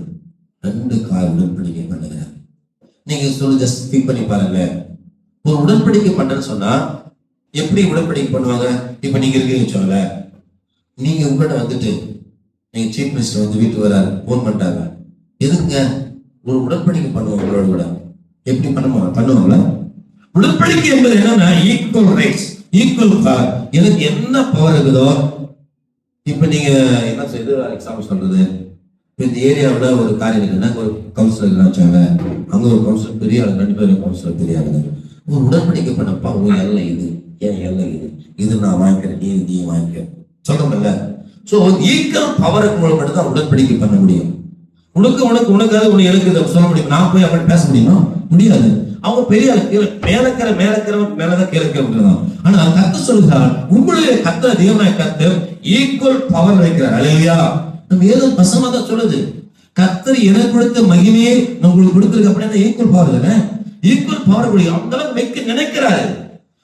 2 கால் உடன்படிக்கை பண்ணுகிறார். நீங்க சொல்லு, ஜஸ்ட் திங்க் பண்ணி பாருங்க. ஒரு உடன்படிக்கை பண்றேன்னு சொன்னா எப்படி உடன்படிக்கை பண்ணுவாங்க? இப்ப நீங்க இருக்கீங்கன்னு சொல்லல, நீங்க உங்கள்கிட்ட வந்துட்டு நீங்க சீஃப் மினிஸ்டர் வந்து வீட்டுக்கு வராரு, போன் பண்ணிட்டாங்க, எதுக்குங்க? ஒரு உடன்படிக்கை பண்ணுவோம் உங்களோட கூட. எப்படி பண்ணுவாங்களா? உடன்படிக்கை என்பது என்னன்னா ஈக்குவல் ரைட்ஸ், ஈக்குவல் பவர். எனக்கு என்ன பவர் இருக்குதோ, இப்ப நீங்க என்ன செய்து எக்ஸாம்பிள் சொல்றது, இந்த ஏரியாவில் ஒரு காரியம் இருக்குன்னா ஒரு கவுன்சிலர் வச்சாங்க, அங்க ஒரு கவுன்சிலர் பெரிய ஆளு, 2 பேரும் கவுன்சிலர் பெரிய ஆளுங்க. ஒரு உடன்படிக்கை பண்ணப்பா, உன் எல்லை இது, ஏன் எல்லை இருக்குது, இது நான் வாங்கிக்கிறேன், நீ வாங்கிக்க சொல்றோம்ல. சோ ஈக்குவல் பவருக்கு மட்டும் தான் உடன்படிக்கை பண்ண முடியும். உனக்கு அது உனக்கு எனக்கு சொல்ல முடியும். நான் போய் அவங்க பேச முடியுமா? முடியாது. அவங்க பெரிய மேலக்கிறவன் மேலதான் கேட்கிறதான். ஆனா கர்த்தர் சொல்கிறார், உங்களுடைய கர்த்தர் தேவனாய கர்த்தர் ஈக்குவல் பவர் வைக்கிறார். அல்லேலூயா. நம்ம ஏதோ பசமா தான் சொல்லுது, கர்த்தர் எனக்கு கொடுத்த மகிமையே உங்களுக்கு கொடுத்திருக்கு அப்படின்னா ஈக்குவல் பவர் தானே. ஈக்குவல் பவர் அந்த அளவுக்கு வைக்க நினைக்கிறாரு.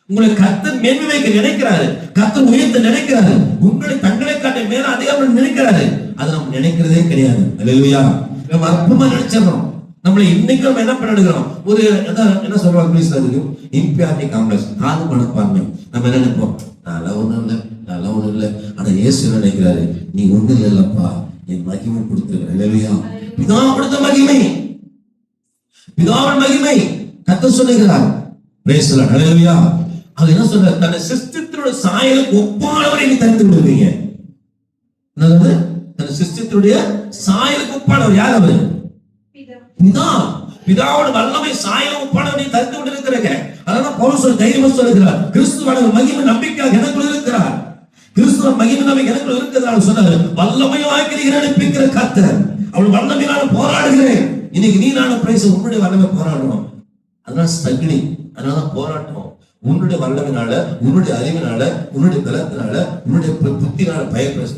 உங்களை கர்த்தர் மேன்மை வைக்க நினைக்கிறாரு, கர்த்தர் உயர்த்த நினைக்கிறாரு, உங்களை தங்களை காட்ட மேல அதிகம் நினைக்கிறாரு. அதை நம்ம நினைக்கிறதே கிடையாது. அல்லேலூயா. நம்ம அற்பமா நினைச்சிடறோம். நம்மளை இன்னைக்கு நம்ம என்ன பண்ணிடுகிறோம், ஒரு என்ன சொல்றாங்க இங்கிலீஷ்ல இருக்கு, இம்பியாரிட்டி காம்ப்ளெக்ஸ், காது மனப்பான்மை. நம்ம என்ன நினைப்போம், நல்லா ஒண்ணும் இல்லை. ஆனா இயேசு நினைக்கிறாரு, நீ ஒண்ணு இல்லப்பா, என் மகிமை கொடுத்துருக்க. அல்லேலூயா. பிதா கொடுத்த மகிமை, பிதாவின் மகிமை கர்த்தர் சொல்லுகிறார். Praise the Lord. அல்லேலூயா. அது என்ன சொல்றாரு, தன்னை சிஸ்டத்தினுடைய சாயலுக்கு ஒப்பானவரை நீ தந்து விடுவீங்க. என்னது? தன் சிஸ்டத்தினுடைய சாயலுக்கு ஒப்பானவர் யார்? அவரு பிதா. பிதாவோட வல்லமை சாயலும் ஒப்பானவர் நீ தந்து விட்டு இருக்கிறீங்க. அதான் பவுல் தைரியமா சொல்லுகிறார், கிறிஸ்துவோட மகிமை நம்பிக்கையாக எனக்குள்ள இருக்கிறார். கிறிஸ்துவ மகிமை நம்பிக்கை எனக்குள்ள இருக்கிறார் சொன்னாரு. வல்லமையை அனுப்பிக்கிற கர்த்தர், அவள் வல்லமையினால போராடுகிறேன். இன்னைக்கு நீ நானும் பிரைஸ் உன்னுடைய வல்லமை போராடுவோம். அதனால ஸ்ட்ரகிளிங், அதனால போராட்டம். உன்னுடைய வல்லமையினால, உன்னுடைய அறிவினால, உன்னுடைய பலத்தினால, உன்னுடைய புத்தினால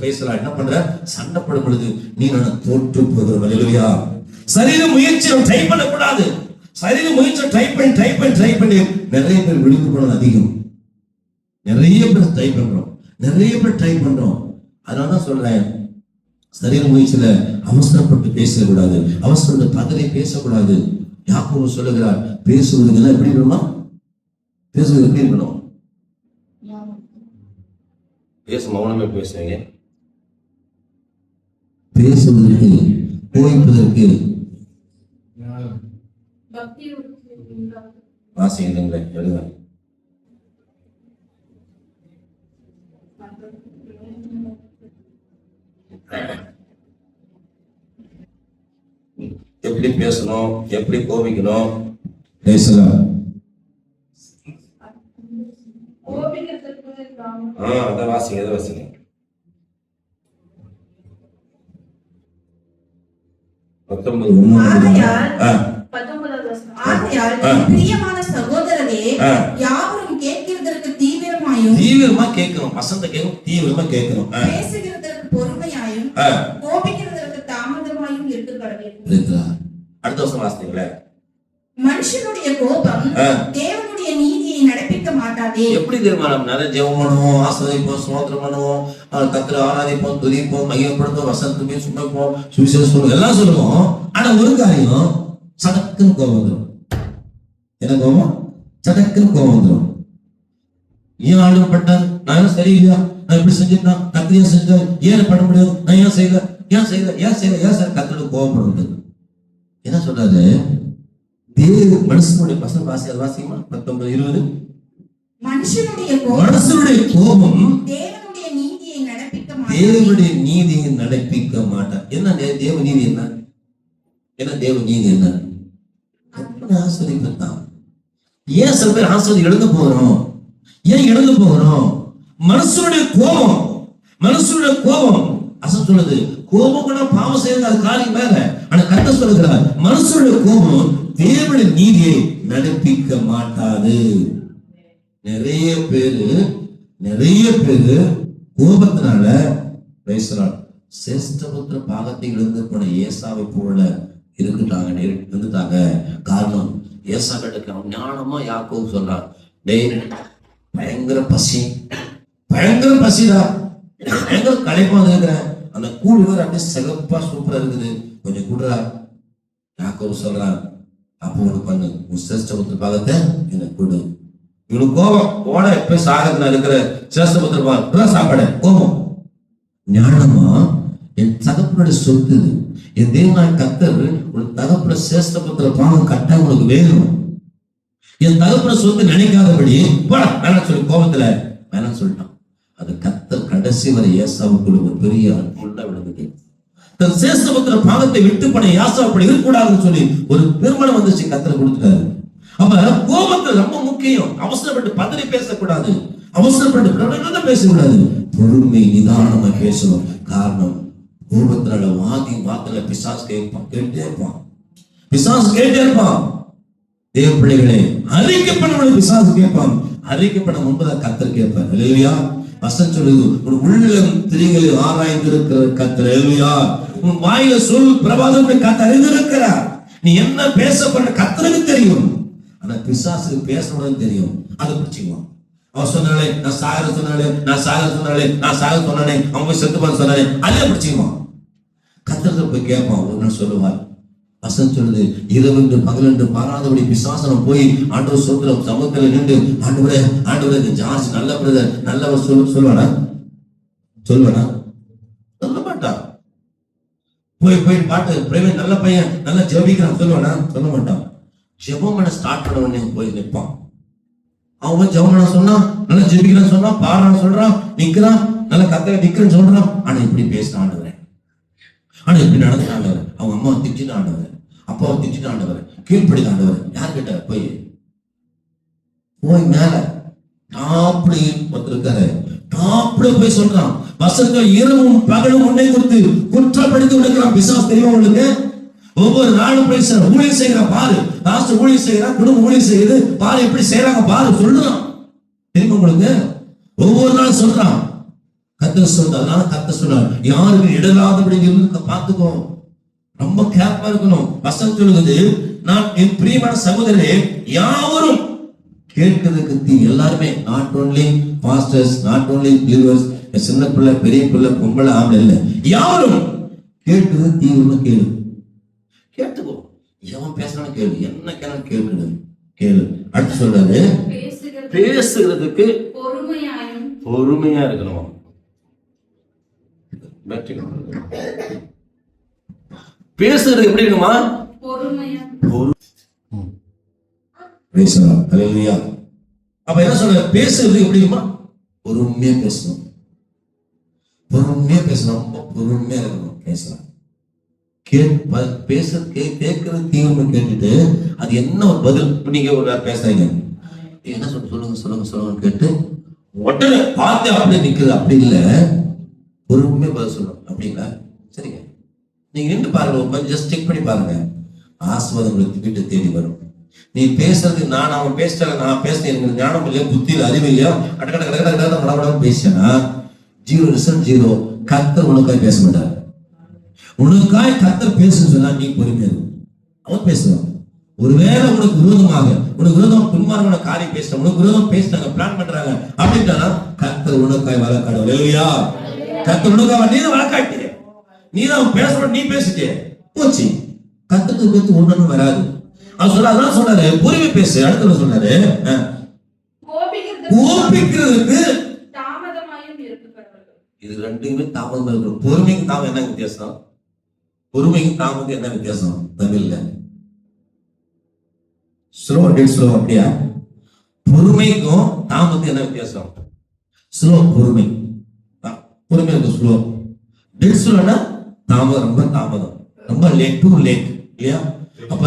பேசலாம். என்ன பண்ற? சண்டை படும் பொழுது நீ நான் தோற்று போகிறோம். அல்லேலூயா. சரீர முயற்சி ட்ரை பண்ணக்கூடாது. சரீர முயற்சி ட்ரை பண்ணி நிறைய பேர் விழுந்து போனது அதிகம். நிறைய பேர் ட்ரை பண்றோம். அதனாலதான் சொல்றேன், சரீர முயற்சியில அவசரப்பட்டு பேசக்கூடாது, அவசரப்பட்டு பதறி பேசக்கூடாது. யாக்கோபு சொல்லுகிறார், பேசுவதுன்னா எப்படி இருக்கணும்? பேசுவது எப்படி இருக்கணும்? மௌனமே பேசுவீங்க. பேசுவதற்கு, போய்ப்பதற்கு வாசிங்க, எழுத. எப்படி பேசணும், எப்படி கோபிக்கணும், பேசலாம். அதான் வாசிங்க, எதை வாசிங்க? பிரியமான சகோதரரே, யாவரும் கேட்கிறதற்கு தீவிரமா கேட்கணும். வசந்த கேட்கணும், தீவிரமா கேட்கணும். பேசுகிறதற்கு பொறுமையாயும், கோபிக்கிறதற்கு தாமதமாயும் இருக்க கடவுள். அடுத்த வருஷம் வாசிங்களே. மனுஷனுடைய கோபம் தேவனுடைய நீதியை நடப்பிக்க மாட்டாதே. எப்படி தீர்மானம்? நிறைய ஜெபம் பண்ணுவோம், ஆசீர்வதிப்போம், ஸ்தோத்திரம் பண்ணுவோம், கர்த்தரை ஆராதிப்போம், துதிப்போம், மகிமைப்படுத்துவோம், வசனத்துமே சுமப்போம், சுவிசேஷம் சொல்லுவோம், எல்லாம் சொல்லுவோம். ஆனா ஒரு காரியம், சடக்குன்னு கோபம் வந்துடும். என்ன கோபம்? சடக்குன்னு கோபம் வந்துடும். ஏன் ஆண்டு பட்டார்? நான் சரியில்லையா? நான் எப்படி செஞ்சுட்டேன்? கத்திரியா செஞ்சார், ஏன் பண்ண முடியும்? நான் ஏன் செய்யல? கத்தோட கோபப்படுறது. என்ன சொல்றாரு? மனுஷனுடைய பசங்க வாசியமா 19, 20. மனுஷனுடைய கோபம் தேவனுடைய நீதியை நடப்பிக்க மாட்டார். என்ன தேவ நீதி? என்ன தேவ நீதி? என்ன ஆஸ்வதிப்பதான். ஏன் சில பேர் ஆஸ்வதி எழுந்து போகிறோம்? ஏன் எழுந்து போகிறோம்? மனுஷனுடைய கோபம் அசல் சொல்லுது. கோபம் கூட பாவம் செய்யறது, அது காரியம் வேற. ஆனா கர்த்தர் சொல்லுகிறார், மனுஷனுடைய கோபம் தேவனுடைய நீதியை நடப்பிக்க மாட்டாது. நிறைய பேரு கோபத்தினால பேசுறாங்க. சேஷ்டபுத்திர பாகத்தை இழந்து போன ஏசாவை போல இருந்துட்டாங்க. காரணம், ஏசா கிட்ட ஞானமா யாக்கோபு சொல்றான், டேய் பயங்கர பசிடா, பயங்கர களைப்பா இருக்கிறேன், அந்த கூடு வேற அப்படியே சிகப்பா சூப்பரா இருக்குது, கொஞ்சம் கூடுறா. யாக்கோபு சொல்றான், அப்போ உனக்கு பண்ணு, சேஷ்டபுத்திர பாகத்தை எனக்கு கொடு. இவனுக்கு கோபம், போன எப்ப சாகத்துல இருக்கிற சேஷ்டபுத்திர பாகம் சாப்பாடு கோபம். ஞானமா, என் தகப்பனுடைய சொத்து, என் தேவனாய கர்த்தர் உன் தகப்பன சேஷ்டபுத்திர பாகம் கட்டாயம் உனக்கு வேணும். என் தகப்பன சொத்து நினைக்காதபடி வேணாம் சொல்லி கோபத்துல வேணாம் சொல்லிட்டான். அது கர்த்தர் கடைசி வரை ஏசாவுக்குள்ள ஒரு பெரிய முள்ள விழுந்தது. தன் சேஷ்டபுத்திர பாகத்தை விட்டு பண்ண ஏசா அப்படி இருக்கக்கூடாதுன்னு சொல்லி ஒரு பெருமளவு வந்துச்சு, கர்த்தர் கொடுத்துட்டாரு. அப்ப கோபத்துல ரொம்ப முக்கியம். அவசரப்பட்டு பதறி பேசக்கூடாது, அவசரப்பட்டு பேசக்கூடாது. பொறுமை, நிதானமா பேசணும். காரணம், கோபத்தினால வார்த்தையில பிசாசு கேட்டே இருப்பான். பிசாசு கேட்டே இருப்பான். தேவ பிள்ளைகளே, அறிக்கப்பட பிசாசு கேட்பான். அறிக்கப்பட முன்பதாக கர்த்தர் கேட்பார். அல்லேலூயா. வசனம் சொல்லுது, உன் உள்ளம் திரிகளில் ஆராய்ந்திருக்கிற கர்த்தர். அல்லேலூயா. உன் வாயில சொல் பிரபாதம் கர்த்தர் அறிந்திருக்கிறார். நீ என்ன பேச போற கர்த்தருக்கு தெரியும். ஆனா பிசாசுக்கு பேசணும்னு தெரியும். அதை பிடிச்சிக்குவான். அவன் சொன்னாலே நான் சாகர சொன்னாலே, நான் சாகர சொன்னாலே, நான் சாகர சொன்னானே, அவன் போய் செத்து போன சொன்னானே, அதே பிடிச்சிக்குவான். கர்த்தருக்கு போய் கேட்பான். ஒரு நாள் சொல்லுவார். வசனம் சொல்லுது, இரவென்று பகலென்று பாராதபடி பிசாசனம் போய் ஆண்டவர் சொல்ற சமூகத்துல நின்று, ஆண்டவரே ஆண்டவரே, இந்த ஜார்ஜ் நல்ல பிரதர் நல்லவர் சொல்லுவானா? சொல்ல மாட்டான். போய் பாட்டு பிரவீன் நல்ல பையன் நல்லா ஜெபிக்கிறான் சொல்லுவானா? சொல்ல மாட்டான். ஜெபம் பண்ண ஸ்டார்ட் பண்ண உடனே போய் நிற்பான். அவன் ஜெபம் பண்ண சொன்னா, நல்லா ஜெபிக்கிறான் சொன்னா, பாடுறான் சொல்றான், நிக்கிறான், நல்லா கத்தரை நிக்கிறேன்னு சொல்றான். ஆனா இப்படி பேசின ஆண்டவரே, ஆனா இப்படி நடந்த ஆண்டவர், அவங்க அம்மா திட்டின ஆண்டவர், அப்பாவை திட்டின ஆண்டவர், கீழ்படித ஆண்டவர். யார்கிட்ட போய் மேல டாப்ல இருக்காரு, டாப்ல போய் சொல்றான். வசனங்கள் இரவும் பகலும் உன்னை கொடுத்து குற்றப்படுத்தி விடுக்கிறான் பிசாசு. தெரியும் உங்களுக்கு? ஒவ்வொரு நாளும் பேசுற ஊழியர் செய்யறான் பாரு, லாஸ்ட் ஊழியர் செய்யறான், குடும்ப ஊழியர் செய்யுது பாரு, எப்படி செய்யறாங்க பாரு சொல்றான். தெரியுமா உங்களுக்கு? ஒவ்வொரு நாளும் சொல்றான். கர்த்தர் சொல்றார். அதனால கர்த்தர் சொன்னார், யாருக்கு இடலாதபடி இருந்து பார்த்துக்கோ, ரொம்ப கேர்ஃபுல்லா இருக்கணும். வசனம் சொல்லுது, நான் என் பிரியமான சகோதரரே, யாவரும் கேட்கிறதுக்கு எல்லாருமே, not only pastors, not only believers, சின்ன பிள்ளை பெரிய பிள்ளை பொம்பளை ஆம்பளை இல்லை, யாவரும் கேட்கிறது தீவிரமா கேளு. கேட்டுக்கோ. எவன் பேசுறான்னு கேளு, என்ன கேட்கணும் கேளு. அடுத்து சொல்றாரு, பேசுகிறதுக்கு பொறுமையா இருக்கணும். பேசுறது எப்படி இருக்குமா? அப்ப என்ன சொல்ற? பேசுறது எப்படி இருக்குமா? பொறுமையா பேசணும். பொறுமையா பேசணும். ரொம்ப பொறுமையா இருக்கணும். பேசலாம். கேட்கறது தீவிரமா கேட்டுட்டு அது என்ன ஒரு பதில். நீங்க ஒரு பேசுறீங்க, என்ன சொல்லுங்க கேட்டு உடனே பார்த்து அப்படியே நிக்குது. அப்படி இல்லை, பொறுமையா பதில் சொல்லணும். அப்படிங்களா? சரிங்க, நீங்க நின்று பாருங்க, கொஞ்சம் ஜஸ்ட் செக் பண்ணி பாருங்க, ஆசீர்வாதம் உங்களுக்கு வீட்டை தேடி வரும். நீ பேசுறது, அவன் பேசுறேன், நான் பேசுறேன், எனக்கு ஞானம் இல்லையா, புத்தியில் அறிவு இல்லையா, கடற்கடை பேசினா 0 ரிசல்ட் 0. கர்த்தர் உனக்காய் பேச மாட்டார். உனக்காய் கர்த்தர் பேசுன்னு சொன்னா நீ பொறுமையா இருக்கும். அவன் பேசுவான். ஒருவேளை உனக்கு விரோதம் துன்மார்க்கான காரியம் பேசுறாங்க, உனக்கு விரோதம் பேசுறாங்க, பிளான் பண்றாங்க அப்படின்ட்டானா கர்த்தர் உனக்காய் வழக்காடுவார். இல்லையா? கர்த்தர் உனக்காக நீ தான் வழக்காட்டிய, நீ தான் பேசுற, நீ பேசிட்டே போச்சு. கர்த்தருக்கு பேச்சு ஒன்றும் வராது. அதான் சொன்னாரு, பொறுமை பேசு. அடுத்த சொன்னாரு, கோபிக்கிறதுக்கு இது ரெண்டுமே தாமதமா இருக்கணும். பொறுமைக்கு தாமதம் என்ன வித்தியாசம்? பொறுமைக்கு தாமதம் என்ன வித்தியாசம் தமிழ்ல? Slow dead slow. அப்படியா? பொறுமைக்கும் தாமதம் என்ன வித்தியாசம்? ஸ்லோ பொறுமை, பொறுமை இருக்கும். ஸ்லோ டெட் ஸ்லோனா தாமதம், ரொம்ப தாமதம், ரொம்ப லேட், டூ லேட். இல்லையா? அப்ப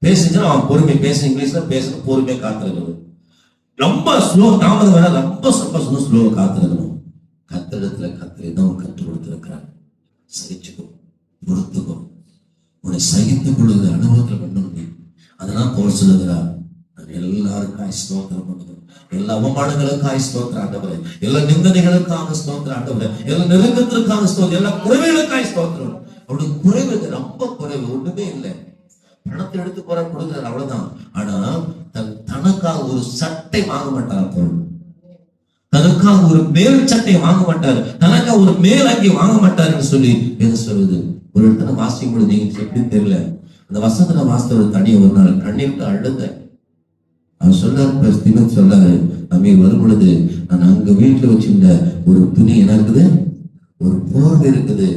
பேசுச்சுன்னா அவன் பொறுமை பேச, இங்கிலீஷ்ல பேசணும், பொறுமையை காத்திருக்கணும். ரொம்ப ஸ்லோ தாமதம் வேணா, ரொம்ப ஸ்லோ காத்திருக்கணும். கத்திரத்துல கத்திரிதான் கற்றுக் கொடுத்திருக்கிறான். சகிச்சுக்கோ, பொறுத்துக்கோ, உன்னை சகித்துக் கொள்ளுகிற அனுபவத்துல பண்ணணும் நீ. அதெல்லாம் போல் சொல்லுகிறார், நான் எல்லாருக்கும் ஸ்தோத்திரம் பண்ணுகிறேன், எல்லா அவமானங்களுக்காக ஸ்தோத்திரம் ஆண்டவரே, எல்லா நிந்தனைகளுக்காக ஸ்தோத்திரம் ஆண்டவரே, எல்லா நெருக்கத்திற்காக ஸ்தோத்திரம், எல்லா குறைவுகளுக்காக ஸ்தோத்திரம். அவருடைய குறைவு ரொம்ப குறைவு, ஒண்ணுமே இல்லை. பணத்தை எடுத்து போற கொடுக்கிறார், அவ்வளவுதான். ஆனா தனக்காக ஒரு சட்டை வாங்க மாட்டார், பொருள் தனக்காக ஒரு மேல் சட்டை வாங்க மாட்டார், தனக்காக ஒரு மேல் அங்கி வாங்க மாட்டாருன்னு சொல்லி எது சொல்லுது. ஒரு இடத்துல வாசிக்கும் பொழுது நீங்க எப்படி தெரியல, அந்த வசனத்துல வாசித்த ஒரு தனியை ஒரு நாள் கண்ணீர் அழுத. அவர் சொல்றாரு, சொல்றாரு, அமீர் வரும் பொழுது நான் அங்க வீட்டுல வச்சிருந்த ஒரு துணி என்ன இருக்குது, ஒரு போர்வை இருக்குது,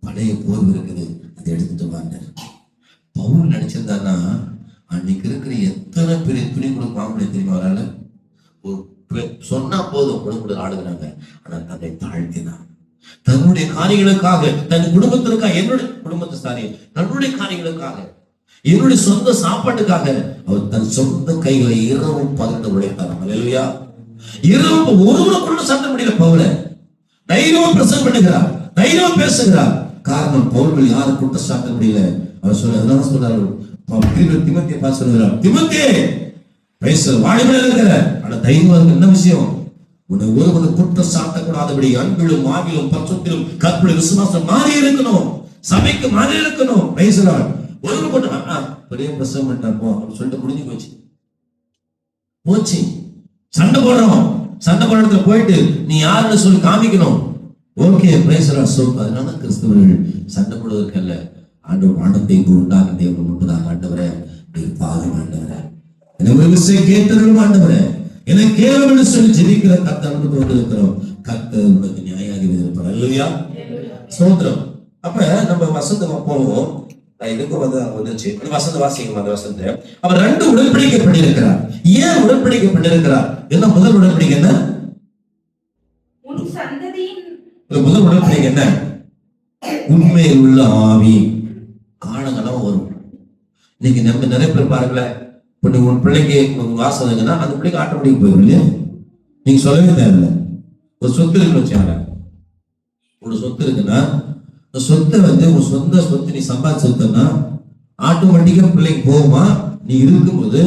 பழைய போர்வை இருக்குது, அதை எடுத்துட்டு வாங்க. பவுல் நினைச்சிருந்தாருன்னா அன்னைக்கு இருக்கிற எத்தனை பெரிய துணி கூட வாங்க முடியாது தெரியுமா? அவரால் ஒரு சொன்னா போதும் குடும்பத்துல ஆடுகிறாங்க. ஆனா தன்னை தாழ்த்தினான். தன்னுடைய காரியங்களுக்காக, தன் குடும்பத்திற்காக, என்னுடைய குடும்பத்தை சாரி தன்னுடைய காரியங்களுக்காக, என்னுடைய சொந்த சாப்பாட்டுக்காக அவர் தன் சொந்த கைகளை இரவும் பகலும் உழைத்தார். அல்லேலூயா. இரவு ஒருவருக்குள்ள சண்டை முடியல. பவுல தைரியம் பிரசங்கம் பண்ணுகிறார், தைரியம் பேசுகிறார். காரணம் பவுல் யாரும் குற்றம் சாட்ட முடியல. அவர் அதனால சொல்றாரு, திமோத்தேயுவை பார்த்து சொல்கிறார், திமோத்தே வாழிமையில இருக்கிற ஆனா தைரியம் என்ன விஷயம், உன்னை ஒருவன் குற்றம் சாட்டக்கூடாதபடி அன்பிலும் ஆவிலும் பரிசுத்திலும் கற்புடைய விசுவாசம் மாறி இருக்கணும், சபைக்கு மாறி இருக்கணும். பேசுறார் ஒருவன் கொண்டு பெரிய பிரசவம் பண்ணிட்டாப்போ அப்படின்னு சொல்லிட்டு முடிஞ்சு போச்சு. சண்டை போடுறோம், சண்டை போடுற இடத்துல போயிட்டு நீ யாருன்னு சொல்லி காமிக்கணும். ஓகே பேசுறார். அதனால கிறிஸ்தவர்கள் சண்டை போடுவதற்கு அல்ல, ஆண்டவர் வானத்தை உண்டாக தேவன் முன்பதாக ஆண்டவரே பாவம் ஆண்டவரே எனக்கு ஒரு விஷயம் கேட்டவர்களும் ஆண்டவரே எனக்கு கேள்வி சொல்லி ஜெபிக்கிற கர்த்தர் கொண்டு இருக்கிறோம். கர்த்தர் உனக்கு நியாயமாக இருப்பார். அல்லேலூயா. ஸ்தோத்திரம். அப்ப நம்ம வசந்தமா போவோம். இதுக்கும் வந்துச்சு வசந்த வாசிக்கும். அந்த வசந்த அவர் 2 உடன்படிக்கப்பட்டிருக்கிறார். ஏன் உடன்படிக்கப்பட்டிருக்கிறார்? என்ன முதல் உடன்படிக்கை என்ன? முதல் உடன்படிக்கை என்ன? உண்மையில் உள்ள ஆவி. காலங்களும் வரும். இன்னைக்கு நம்ம நிறைய பேர் பாருங்களேன், இப்ப நீங்க உன் பிள்ளைக்கு வாசனைங்கன்னா அந்த பிள்ளைக்கு ஆட்டோமேட்டிக் போயிடும் இல்லையா? நீங்க சொல்லவே தேவையில்லை. ஒரு சொத்து இருக்குன்னு வச்சாங்க, ஒரு சொத்து இருக்குன்னா அந்த சொத்தை உன் சொந்த சொத்து நீ சம்பாதிச்சு சொத்துன்னா ஆட்டோமேட்டிக்கா பிள்ளைக்கு போகுமா? நீ இருக்கும்போது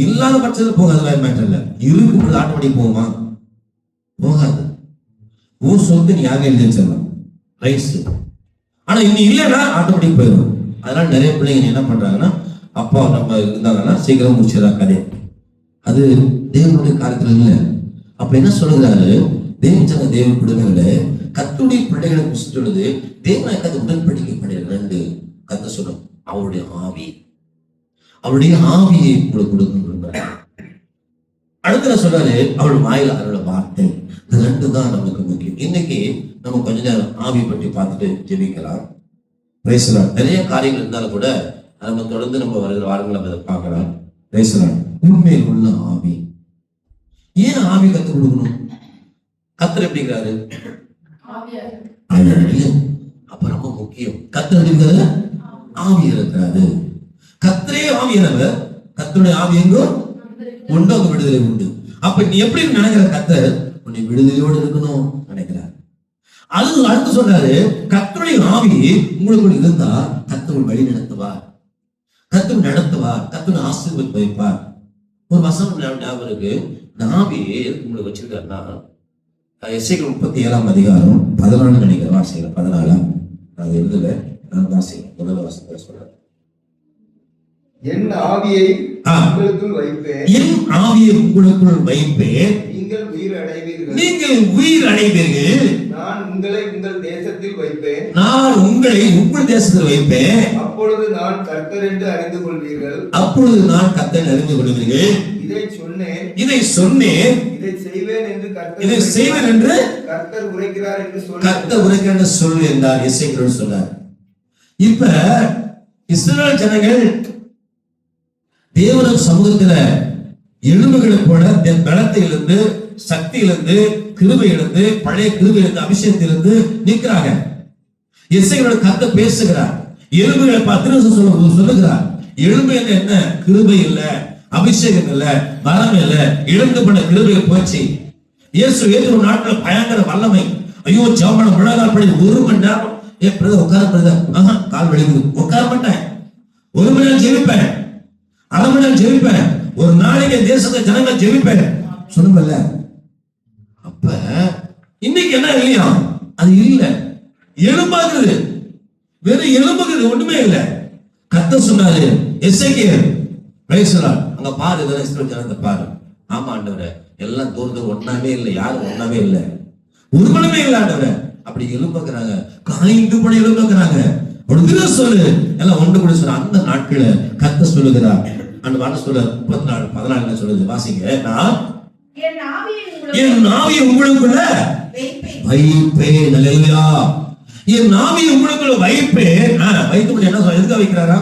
இல்லாத பட்சத்தில் போகாது, மேட்டர் இல்லை. இருக்கும்போது ஆட்டோமேட்டிக் போகுமா? போகாது. உன் சொத்து நீ யாரும் எழுதி வச்சிடலாம், ரைஸ். ஆனா இன்னும் இல்லைன்னா ஆட்டோமேட்டிக் போயிடும். அதனால நிறைய பிள்ளைங்க என்ன பண்றாங்கன்னா, அப்பா நம்ம இருந்தாங்கன்னா சீக்கிரம் முடிச்சிடலாம் கதை. அது தேவனுடைய காலத்துல இல்லை. அப்ப என்ன சொல்லுகிறாரு, தேவன் குடும்பங்கள கத்துடைய பிள்ளைகளை சொல்லுது, தேவனை கதை உடன்படிக்கப்படுகிற 2 கத்த சொல்லும். அவருடைய ஆவியை உங்களுக்கு கொடுக்க. அடுத்த சொல்றாரு, அவள் வாயில அவரோட வார்த்தை. இந்த 2 தான் நமக்கு முக்கியம். இன்னைக்கு நம்ம கொஞ்ச நேரம் ஆவி பற்றி பார்த்துட்டு ஜெபிக்கலாம். பேசலாம். நிறைய காரியங்கள் இருந்தாலும் கூட நம்ம தொடர்ந்து நம்ம வருகிற வாரங்களை அதை பார்க்கலாம். பேசலாம். உண்மையில் உள்ள ஆவி. ஏன் ஆவி கத்துக் கொடுக்கணும்? கத்தர் எப்படிங்கிறாரு? அப்ப ரொம்ப முக்கியம். கத்தர் எப்படிங்கிறது? ஆவி இருக்கிறாரு. கத்தரே ஆவியானவர். கத்தருடைய ஆவி எங்கோ உண்டு, அங்க விடுதலை உண்டு. அப்ப நீ எப்படி நினைக்கிற? கத்தர் உன்னை விடுதலையோடு இருக்கணும் நினைக்கிறார். அது அடுத்து சொல்றாரு, கர்த்தருடைய ஆவி உங்களுக்குள் இருந்தா கர்த்தர் வழி நடத்துவார், கர்த்தர் நடத்துவார், கர்த்தர் ஆசீர்வதித்து வைப்பார். ஒரு வசனம் ஞாபகம் இருக்கு. இந்த ஆவி உங்களுக்கு வச்சிருக்காருன்னா எசேக்கியேல் 37ஆம் அதிகாரம் 14 நினைக்கிறேன். வாசிக்கிறேன் 14. அது எழுதல, நான் வாசிக்கிறேன். முதல் வசனத்தை சொல்றேன். என் ஆவியை உங்களுக்குள் வைப்பேன், என் ஆவியை உங்களுக்குள் வைப்பேன், நீங்கள் உயிர் அடைவீர்கள், நீங்கள் உயிர் அடைவீர்கள். நான் உங்களை உங்கள் தேசத்தில் வைப்பேன், நான் உங்களை உங்கள் தேசத்தில் வைப்பேன். அப்பொழுது நான் கர்த்தர் என்று அறிந்து கொள்வீர்கள், அப்பொழுது நான் கர்த்தர் அறிந்து கொள்வீர்கள். இதை சொன்னேன், இதை சொன்னேன், இதை செய்வேன் என்று இதை செய்வேன் என்று கர்த்தர் உரைக்கிறார் என்று சொல்லி கர்த்தர் உரைக்கிறார் என்று சொல்லி என்றார். எசேக்கியேல் சொன்னார். இப்ப இஸ்ரவேல் ஜனங்கள் தேவனுடைய சமூகத்துல எலும்புகளை போல பலத்திலிருந்து, சக்தியிலிருந்து, கிருபையிலிருந்து, பழைய கிருபையிலிருந்து, அபிஷேகத்திலிருந்து நிற்கிறாங்க. எசேக்கியேலோட கர்த்தர் பேசுகிறார். எலும்புகளை பார்த்து சொல்லுகிறார். எலும்பு என்ன? கிருபை இல்ல, அபிஷேகம் இல்ல, வரம் இல்ல, இழந்து பண்ண கிருபை போச்சு. இயேசு ஒரு நாட்டில் பயங்கர வல்லமை. ஐயோ ஜெபம் முழங்கால் படி 1 மணி நேரம் உட்கார கால் வலிக்குது, உட்கார மாட்டேன். 1 மணி நேரம் ஜெபிப்பேன், 1/2 மணி நேரம் ஜெபிப்பேன், ஒரு நாளைக்கு தேசத்தை ஜனங்கள் ஜெபிப்பேன் சொல்லுங்கல்ல. அப்ப இன்னைக்கு என்ன இல்லையா? அது இல்ல, எலும்பாக்குது, வெறும் எலும்புக்குது, ஒண்ணுமே இல்ல. கர்த்தர் சொன்னாரு, எசேக்கியேல் பேசுறார், அங்க பாரு, இதெல்லாம் ஜனத்தை பாரு. ஆமா ஆண்டவரே, எல்லாம் தூரத்தில் ஒண்ணாவே இல்லை, யாரும் ஒண்ணாவே இல்லை, ஒரு மனமே இல்லை ஆண்டவரே. அப்படி எலும்புக்கிறாங்க, காய்ந்து போன எலும்புக்கிறாங்க. சொல்லு எல்லாம் ஒன்று கூட சொல்ல. அந்த நாட்கள கர்த்தர் சொல்லுகிறார். அந்த வார்த்தை சொல்ல 34 சொல்லுது. வாசிங்க. நான் என் ஆவியை உங்களுக்குள்ள வைப்பேன். அல்லேலூயா. என் ஆவியை உங்களுக்குள்ள வைப்பேன். வைத்து என்ன சொல்ல, எதுக்கு வைக்கிறாரா?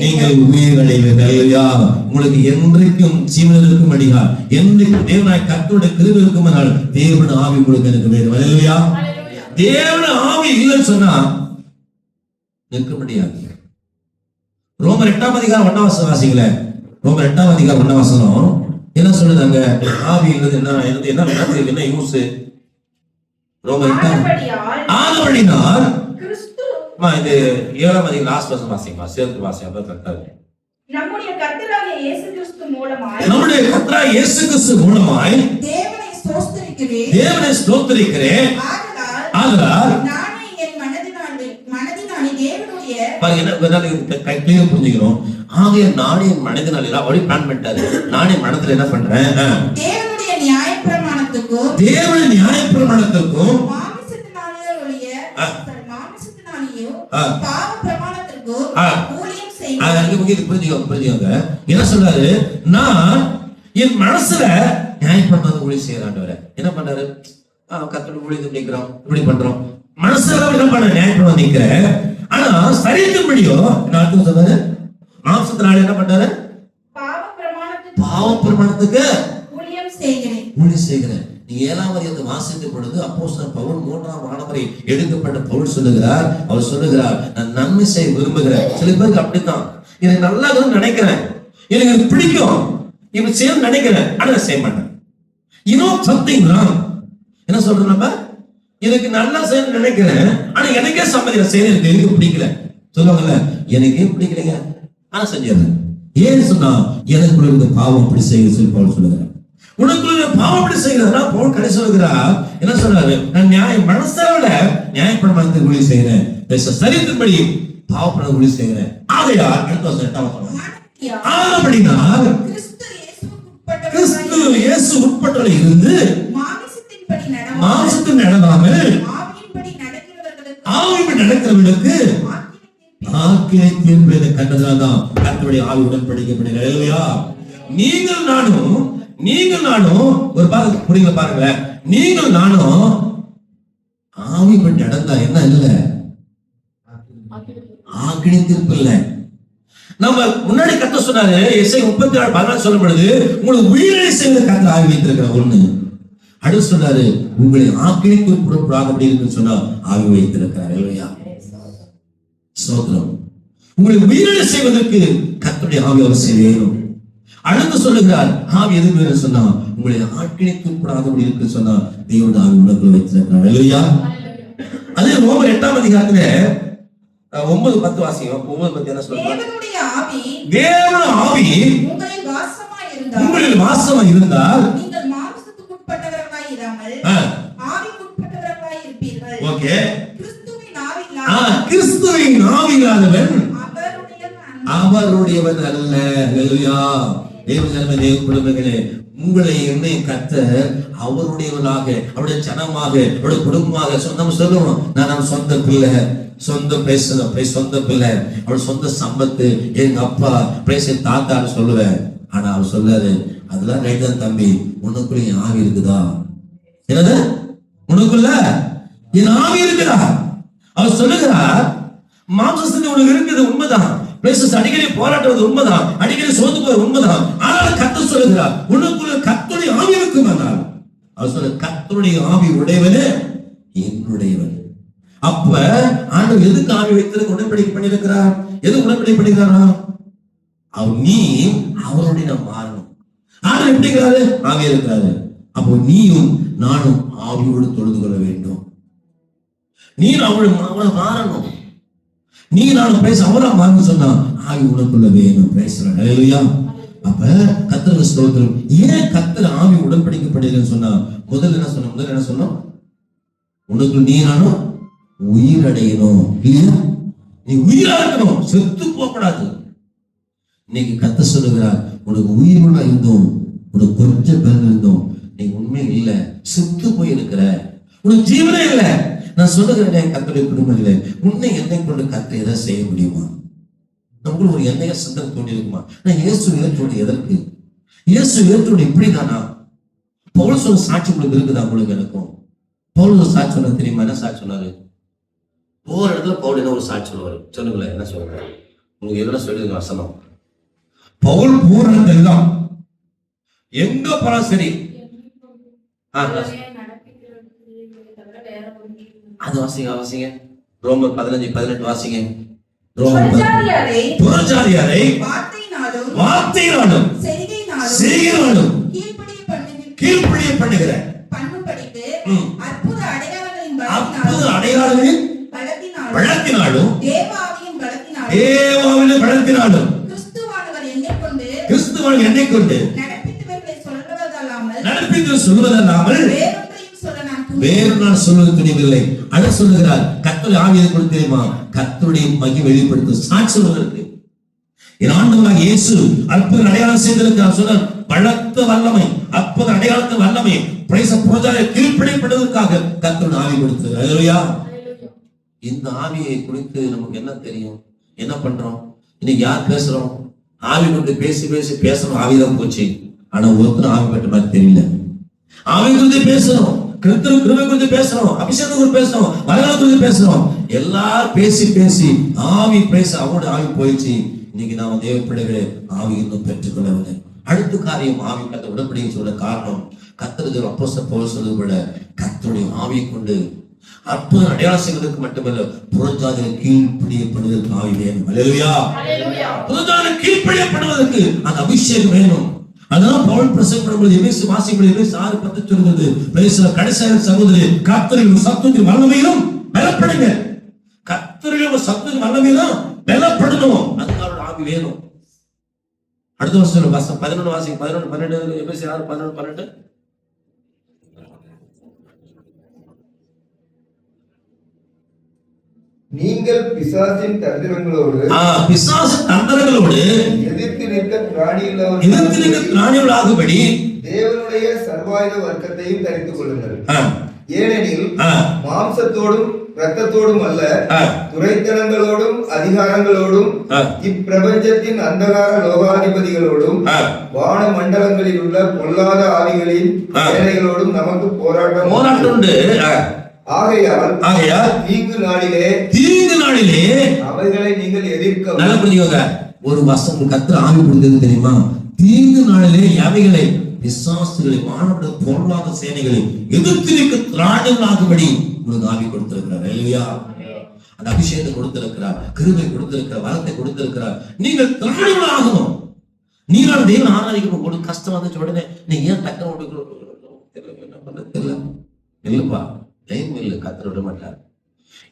நீங்கள் உயிரடைவீர்கள். அல்லேலூயா. உங்களுக்கு என்றைக்கும் ஜீவன் இருக்கும் அடியா, என்றைக்கும் தேவனாய் கர்த்தருடைய கிருபை இருக்குமானால் தேவனுடைய ஆவி உங்களுக்கு எனக்கு வேணும். அல்லேலூயா. தேவனுடைய ஆவி இல்லைன்னு சொன்னா நிற்க முடியாது. ரோமர் 8ஆம் அதிகாரம் 1ஆம் வசனம் வாசிங்களே. ரோமர் 8ஆம் அதிகாரம் 1ஆம் வசனம் என்ன சொல்லுதாங்க? ஆவிங்கிறது என்ன யூஸ்? ரோமர் 8ஆம் ஆனபடினால் இது 7ஆம் அதிகாரம் லாஸ்ட் வசனம் வாசிங்க, சேர்த்து வாசி, அப்ப கரெக்டா இருக்கு. நம்முடைய கர்த்தராகிய இயேசு கிறிஸ்து மூலமாய் தேவனை ஸ்தோத்திரிக்கிறேன். ஆதலால் நானே என் மனதினாலே தேவனுடைய கையில புரிஞ்சுக்கிறோம். ஆகிய நானே என் மனதினாலே அப்படி பிளான் பண்ணிட்டாரு. நானே மனத்துல என்ன பண்றேன்? தேவனுடைய நியாயப்பிரமாணத்துக்கும் பாவ பிரமாணத்திற்கும் ஊழியம் செய்கிறேன். புரிஞ்சுக்கோங்க. என்ன சொல்றாரு? நான் என் மனசுல நியாயப்பிரமாணம் ஊழியம் செய்யறாண்டவரை என்ன பண்றாரு? கத்தோட ஊழியம் நிக்கிறோம், இப்படி பண்றோம். மனசுல என்ன பண்ண நியாயப்பிரமாணம் நிக்கிறேன். ஆனா சரீரத்தின்படியோ என்ன சொல்றாரு? மாம்சத்தினால என்ன பண்றாரு? பாவ பிரமாணத்துக்கு ஊழியம் செய்கிறேன். நீங்க 7ஆம் அதிகாரத்தை வாசித்த பொழுது அப்போஸ்தலன் பவுல் 3ஆம் வானவரை எடுக்கப்பட்ட பவுல் சொல்லுகிறார். அவர் சொல்லுகிறார், நான் நன்மை செய்ய விரும்புகிறேன். சில பேருக்கு அப்படித்தான், எனக்கு நல்லா நினைக்கிறேன், எனக்கு பிடிக்கும், இப்படி செய்ய நினைக்கிறேன், ஆனா செய்ய மாட்டேன். Something wrong. என்ன சொல்றோம் நம்ம? எனக்கு நல்லா செய்ய நினைக்கிறேன், ஆனா எனக்கே சம்மதியில செய்ய எனக்கு பிடிக்கல. சொல்லுவாங்கல்ல, எனக்கே பிடிக்கலைங்க, ஆனா செஞ்சிடறேன். ஏன்னு சொன்னா எனக்குள்ள இருந்த பாவம் அப்படி செய்ய சொல்லி பவுல் சொல்லுகிறார். உனக்குள்ள பாவம் அப்படி செய்கிறதுனா பவுல் கடைசி சொல்லுகிறார். என்ன சொல்றாரு? நான் மனசால நியாயப்பிரமாணத்தை ஊழியம் செய்கிறேன், சரீரத்தின்படி பாவப்பிரமாணத்தை ஊழியம் செய்கிறேன். ஆகையால் ஆனபடினால் கிறிஸ்து இயேசு உட்பட்டவர்களாய் இருந்து மாம்சத்தின் நடவாமல் ஆவியின்படி நடக்கிறவர்களுக்கு ஆக்கினை தீர்ப்பு என கண்டதாதான் கர்த்தருடைய ஆவி உடன்படிக்கப்படுகிறது. அல்லேலூயா. நீங்கள் நானும் ஒரு புரியுங்க பாருங்களேன். நீங்கள் நானும் ஆவியின்படி நடந்தா என்ன இல்ல? ஆக்கினை தீர்ப்பு இல்ல. நம்ம முன்னாடி கர்த்தர் சொன்னாரு, எஸ்ஐ 34:14 சொல்லப்படுது, உங்களுக்கு உயிரை செய்வது கர்த்தர் ஆவி வைத்திருக்கிற ஒண்ணு. அடுத்து சொன்னாரு, உங்களை ஆக்கினை தீர்ப்புடாக அப்படி இருக்குன்னு சொன்னா ஆவி வைத்திருக்கிறார். இல்லையா? சோதரம். உங்களை உயிரிழை செய்வதற்கு கர்த்தருடைய ஆவி அவசியம் வேணும். அடுத்து சொல்லுகிறார், ஆவி எது வேணும் சொன்னா உங்களை ஆக்கினை தீர்ப்புடாக அப்படி இருக்குன்னு சொன்னா தேவனுடைய ஆவி உனக்குள்ள வைத்திருக்கிறார். இல்லையா? அதே ரோமர் 8ஆம் அதிகாரத்துல 9:10 வாசிங்க. 9:10 என்ன சொல்றாரு? தேவனுடைய ஆவி உங்களில் வாசமா இருந்தால் நீங்கள் மாம்சத்துக்கு உட்பட்டவர்களாய் இராமல் ஆவிக்குட்பட்டவர்களாய் இருப்பீர்கள். ஓகே. கிறிஸ்துவின் ஆவி இல்லாதவன் அவருடையவன் அல்ல. அல்லேலூயா. தேவ குடும்பங்களே, உங்களை என்னை கர்த்தர் அவருடையவனாக, அவருடைய ஜனமாக, அவருடைய குடும்பமாக சொந்தம் சொல்லுவோம். நான் சொந்த பிள்ளை, சொந்த பேசணும், சொந்த பிள்ளை, அவருடைய சொந்த சம்பத்து, எங்க அப்பா பேச தாத்தான்னு சொல்லுவேன். ஆனா அவர் சொல்லாரு, அதெல்லாம் ரைட் தான் தம்பி, உனக்குள்ள என் ஆவி இருக்குதா? என்னது? உனக்குள்ள என் ஆவி இருக்குதா? அவர் சொல்லுகிறார், மாம்சத்துக்கு உனக்கு இருக்குது உண்மைதான், அடிக்கடி போராட்டுவது உண்மைதான், அடிக்கடி சோர்ந்து போவது உண்மைதான். ஆனால் கர்த்தர் சொல்லுகிறார், உனக்குள்ள கர்த்தருடைய ஆவி இருக்குமானால், அவர் சொல்ல கர்த்தருடைய ஆவி உடையவனே என்னுடையவன். அப்ப ஆண்டவர் எதுக்கு ஆவி வைத்திருக்க உடன்படிக்கை பண்ணியிருக்கிறார்? எது உடன்படிக்கை பண்ணிக்கிறாரா? நீ அவருடைய மாறணும். ஆண்டவர் எப்படிங்கிறாரு? ஆவி இருக்கிறாரு. அப்போ நீயும் நானும் ஆவியோடு தொழுது கொள்ள வேண்டும். நீ அவளை மாறணும். நீ நானும் பேச அவரா மாறணும் சொன்னா ஆவி உனக்குள்ள வேணும். பேசுறேன். அல்லேலூயா. அப்ப கர்த்தருக்கு ஸ்தோத்திரம். ஏன் கர்த்தர் ஆவி உடன்படிக்கப்படுகிறேன்னு சொன்னா முதல்ல என்ன சொன்னோம்? உனக்கு நீ நானும் உயிரடையணும். இல்லையா? நீ உயிரா இருக்கணும், செத்து போகக்கூடாது. இன்னைக்கு கர்த்தர் சொல்லுகிறார், உனக்கு உயிரோட இருந்தோம், உனக்கு கொஞ்சம் பேர் இருந்தோம், நீ உண்மை இல்லை, செத்து போயிருக்கிற, உனக்கு ஜீவனே இல்லை. நான் சொல்லுகிறேன், கர்த்தருடைய குடும்பங்களே, உன்னை என்னை கொண்டு கர்த்தர் எதை செய்ய முடியுமா? நமக்கு ஒரு எண்ணெய சிந்தனை தோண்டி இருக்குமா? நான் இயேசு ஏற்றோடு எதற்கு? இயேசு ஏற்றோடு இப்படிதானா? பவுல் சொல்ல சாட்சி உங்களுக்கு இருக்குதா? உங்களுக்கு எனக்கும் பவுல் ஒரு சாட்சி சொன்ன தெரியுமா? என்ன சாட்சி சொன்னாரு? ஒவ்வொரு இடத்துல பவுல் என்ன ஒரு சாட்சி சொல்லுவாரு. சொல்லுங்களேன், என்ன சொல்லுங்க? உங்களுக்கு எதுனா சொல்லுங்க வசனம். பவுல் பூரணத்தெல்லாம் எங்க போனா சரி, அது வாசிங்க. ரோமர் 15:18 வாசிங்க. புறஜாதியாரை வார்த்தையினாலும் செய்கையினாலும் கீழ்ப்படிய பண்ணுகிற அற்புத அடையாளங்களின் பலத்தினாலும் தேவாவின் பலத்தினாலும் கிறிஸ்துவானவர் என்னைக் கொண்டு நடப்பித்து சொல்வதல்லாமல் வேறு நான் சொல்வது துணிவில்லை. அட சொல்லுகிறார், கர்த்தருடைய ஆவியை கொடுத்து தெரியுமா? கர்த்தருடைய மகிமை வெளிப்படுத்த சாட்சி சொல்வதற்கு என் ஆண்டவராக இயேசு அற்புத அடையாளம் செய்திருக்கிறார். சொன்னார், பலத்த வல்லமை, அற்புத அடையாளத்து வல்லமை புறஜாதியை கீழ்ப்படிப்படுவதற்காக கர்த்தருடைய ஆவி கொடுத்தது. அல்லேலூயா. இந்த ஆவியை குறித்து நமக்கு என்ன தெரியும்? என்ன பண்றோம்? இன்னைக்கு யார் பேசுறோம்? ஆவி கொண்டு பேசி பேசி பேசணும், ஆவிதான் போச்சு. ஆனா ஒருத்தர் ஆவி பெற்ற மாதிரி தெரியல. ஆவி குறித்து பேசணும், கிருபை குறித்து பேசணும், அபிஷேகம் குறித்து பேசணும், வரலாறு குறித்து பேசணும். எல்லாரும் பேசி பேசி ஆவி பேச அவனோட ஆவி போயிடுச்சு. இன்னைக்கு நாம தேவ பிள்ளைகளே ஆவி இன்னும் பெற்றுக்கொள்ளவில்லை. அடுத்த காரியம், ஆவி கத்த உடன்படிக்கை சொல்ல காரணம், கர்த்தருக்கு அப்போஸ்தலர் பவுல் சொல்வதை விட கர்த்தருடைய ஆவியை கொண்டு அற்புத அடையாளம் செய்வதற்கு மட்டுமல்ல, புறஜாதிகள் கீழ்ப்படியப்படுவதற்கு ஆவி வேணும். அல்லேலூயா. புறஜாதிகள் கீழ்ப்படியப்படுவதற்கு அந்த அபிஷேகம் வேணும். அதான் பவுல் பிரசங்கம் பண்ணும்போது எபேசு வாசிக்கும்போது எபேசு 6:10 சொல்கிறது, கடைசியாக சகோதரரே, கர்த்தரின் சத்துவத்தின் வல்லமையிலும் பலப்படுங்க. கர்த்தரின் சத்துவத்தின் வல்லமையிலும் பலப்படணும். அதுக்காக ஆவி வேணும். அடுத்த வருஷம் 11 வாசிங்க, 11-12 எபேசு 6:11-12. நீங்கள் பிசாசின் தந்திரங்களோடு எதிர்த்து நிற்க திராணியுள்ளாகும்படி தேவனுடைய சர்வாயுத வர்க்கத்தையும் தரித்துக் கொள்ளுங்கள். ஏனெனில் மாம்சத்தோடும் இரத்தத்தோடும் அல்ல, துரைத்தனங்களோடும் அதிகாரங்களோடும் இப்பிரபஞ்சத்தின் அந்தகார லோகாதிபதிகளோடும் வான மண்டலங்களில் உள்ள பொல்லாத ஆவிகளின் வேலைகளோடும் நமக்கு போராட்டம் உண்டு. ஆகையால் தீங்கு நாளிலே அவைகளை நீங்கள் எதிர்க்க. நல்லா புரிஞ்சுக்கோங்க. ஒரு வசனம் கர்த்தர் ஆவி கொடுத்தது தெரியுமா? தீங்கு நாளிலே அவைகளை பிசாசுகளை வானோட பொருளாத சேனைகளை எதிர்த்து நிற்க திராணிகளாகும்படி உங்களுக்கு ஆவி கொடுத்திருக்கிறார். அல்லேலூயா. அந்த அபிஷேகத்தை கொடுத்திருக்கிறார், கிருபை கொடுத்திருக்கிறார், வரத்தை கொடுத்திருக்கிறார். நீங்கள் திராணிகளாகணும். நீங்களும் தேவன் ஆராதிக்கணும். ஒரு கஷ்டம் வந்துச்சு உடனே நீங்க ஏன் டக்குனு தெரியல இல்லப்பா, டைம் இல்லை, கர்த்தர் விட மாட்டார்.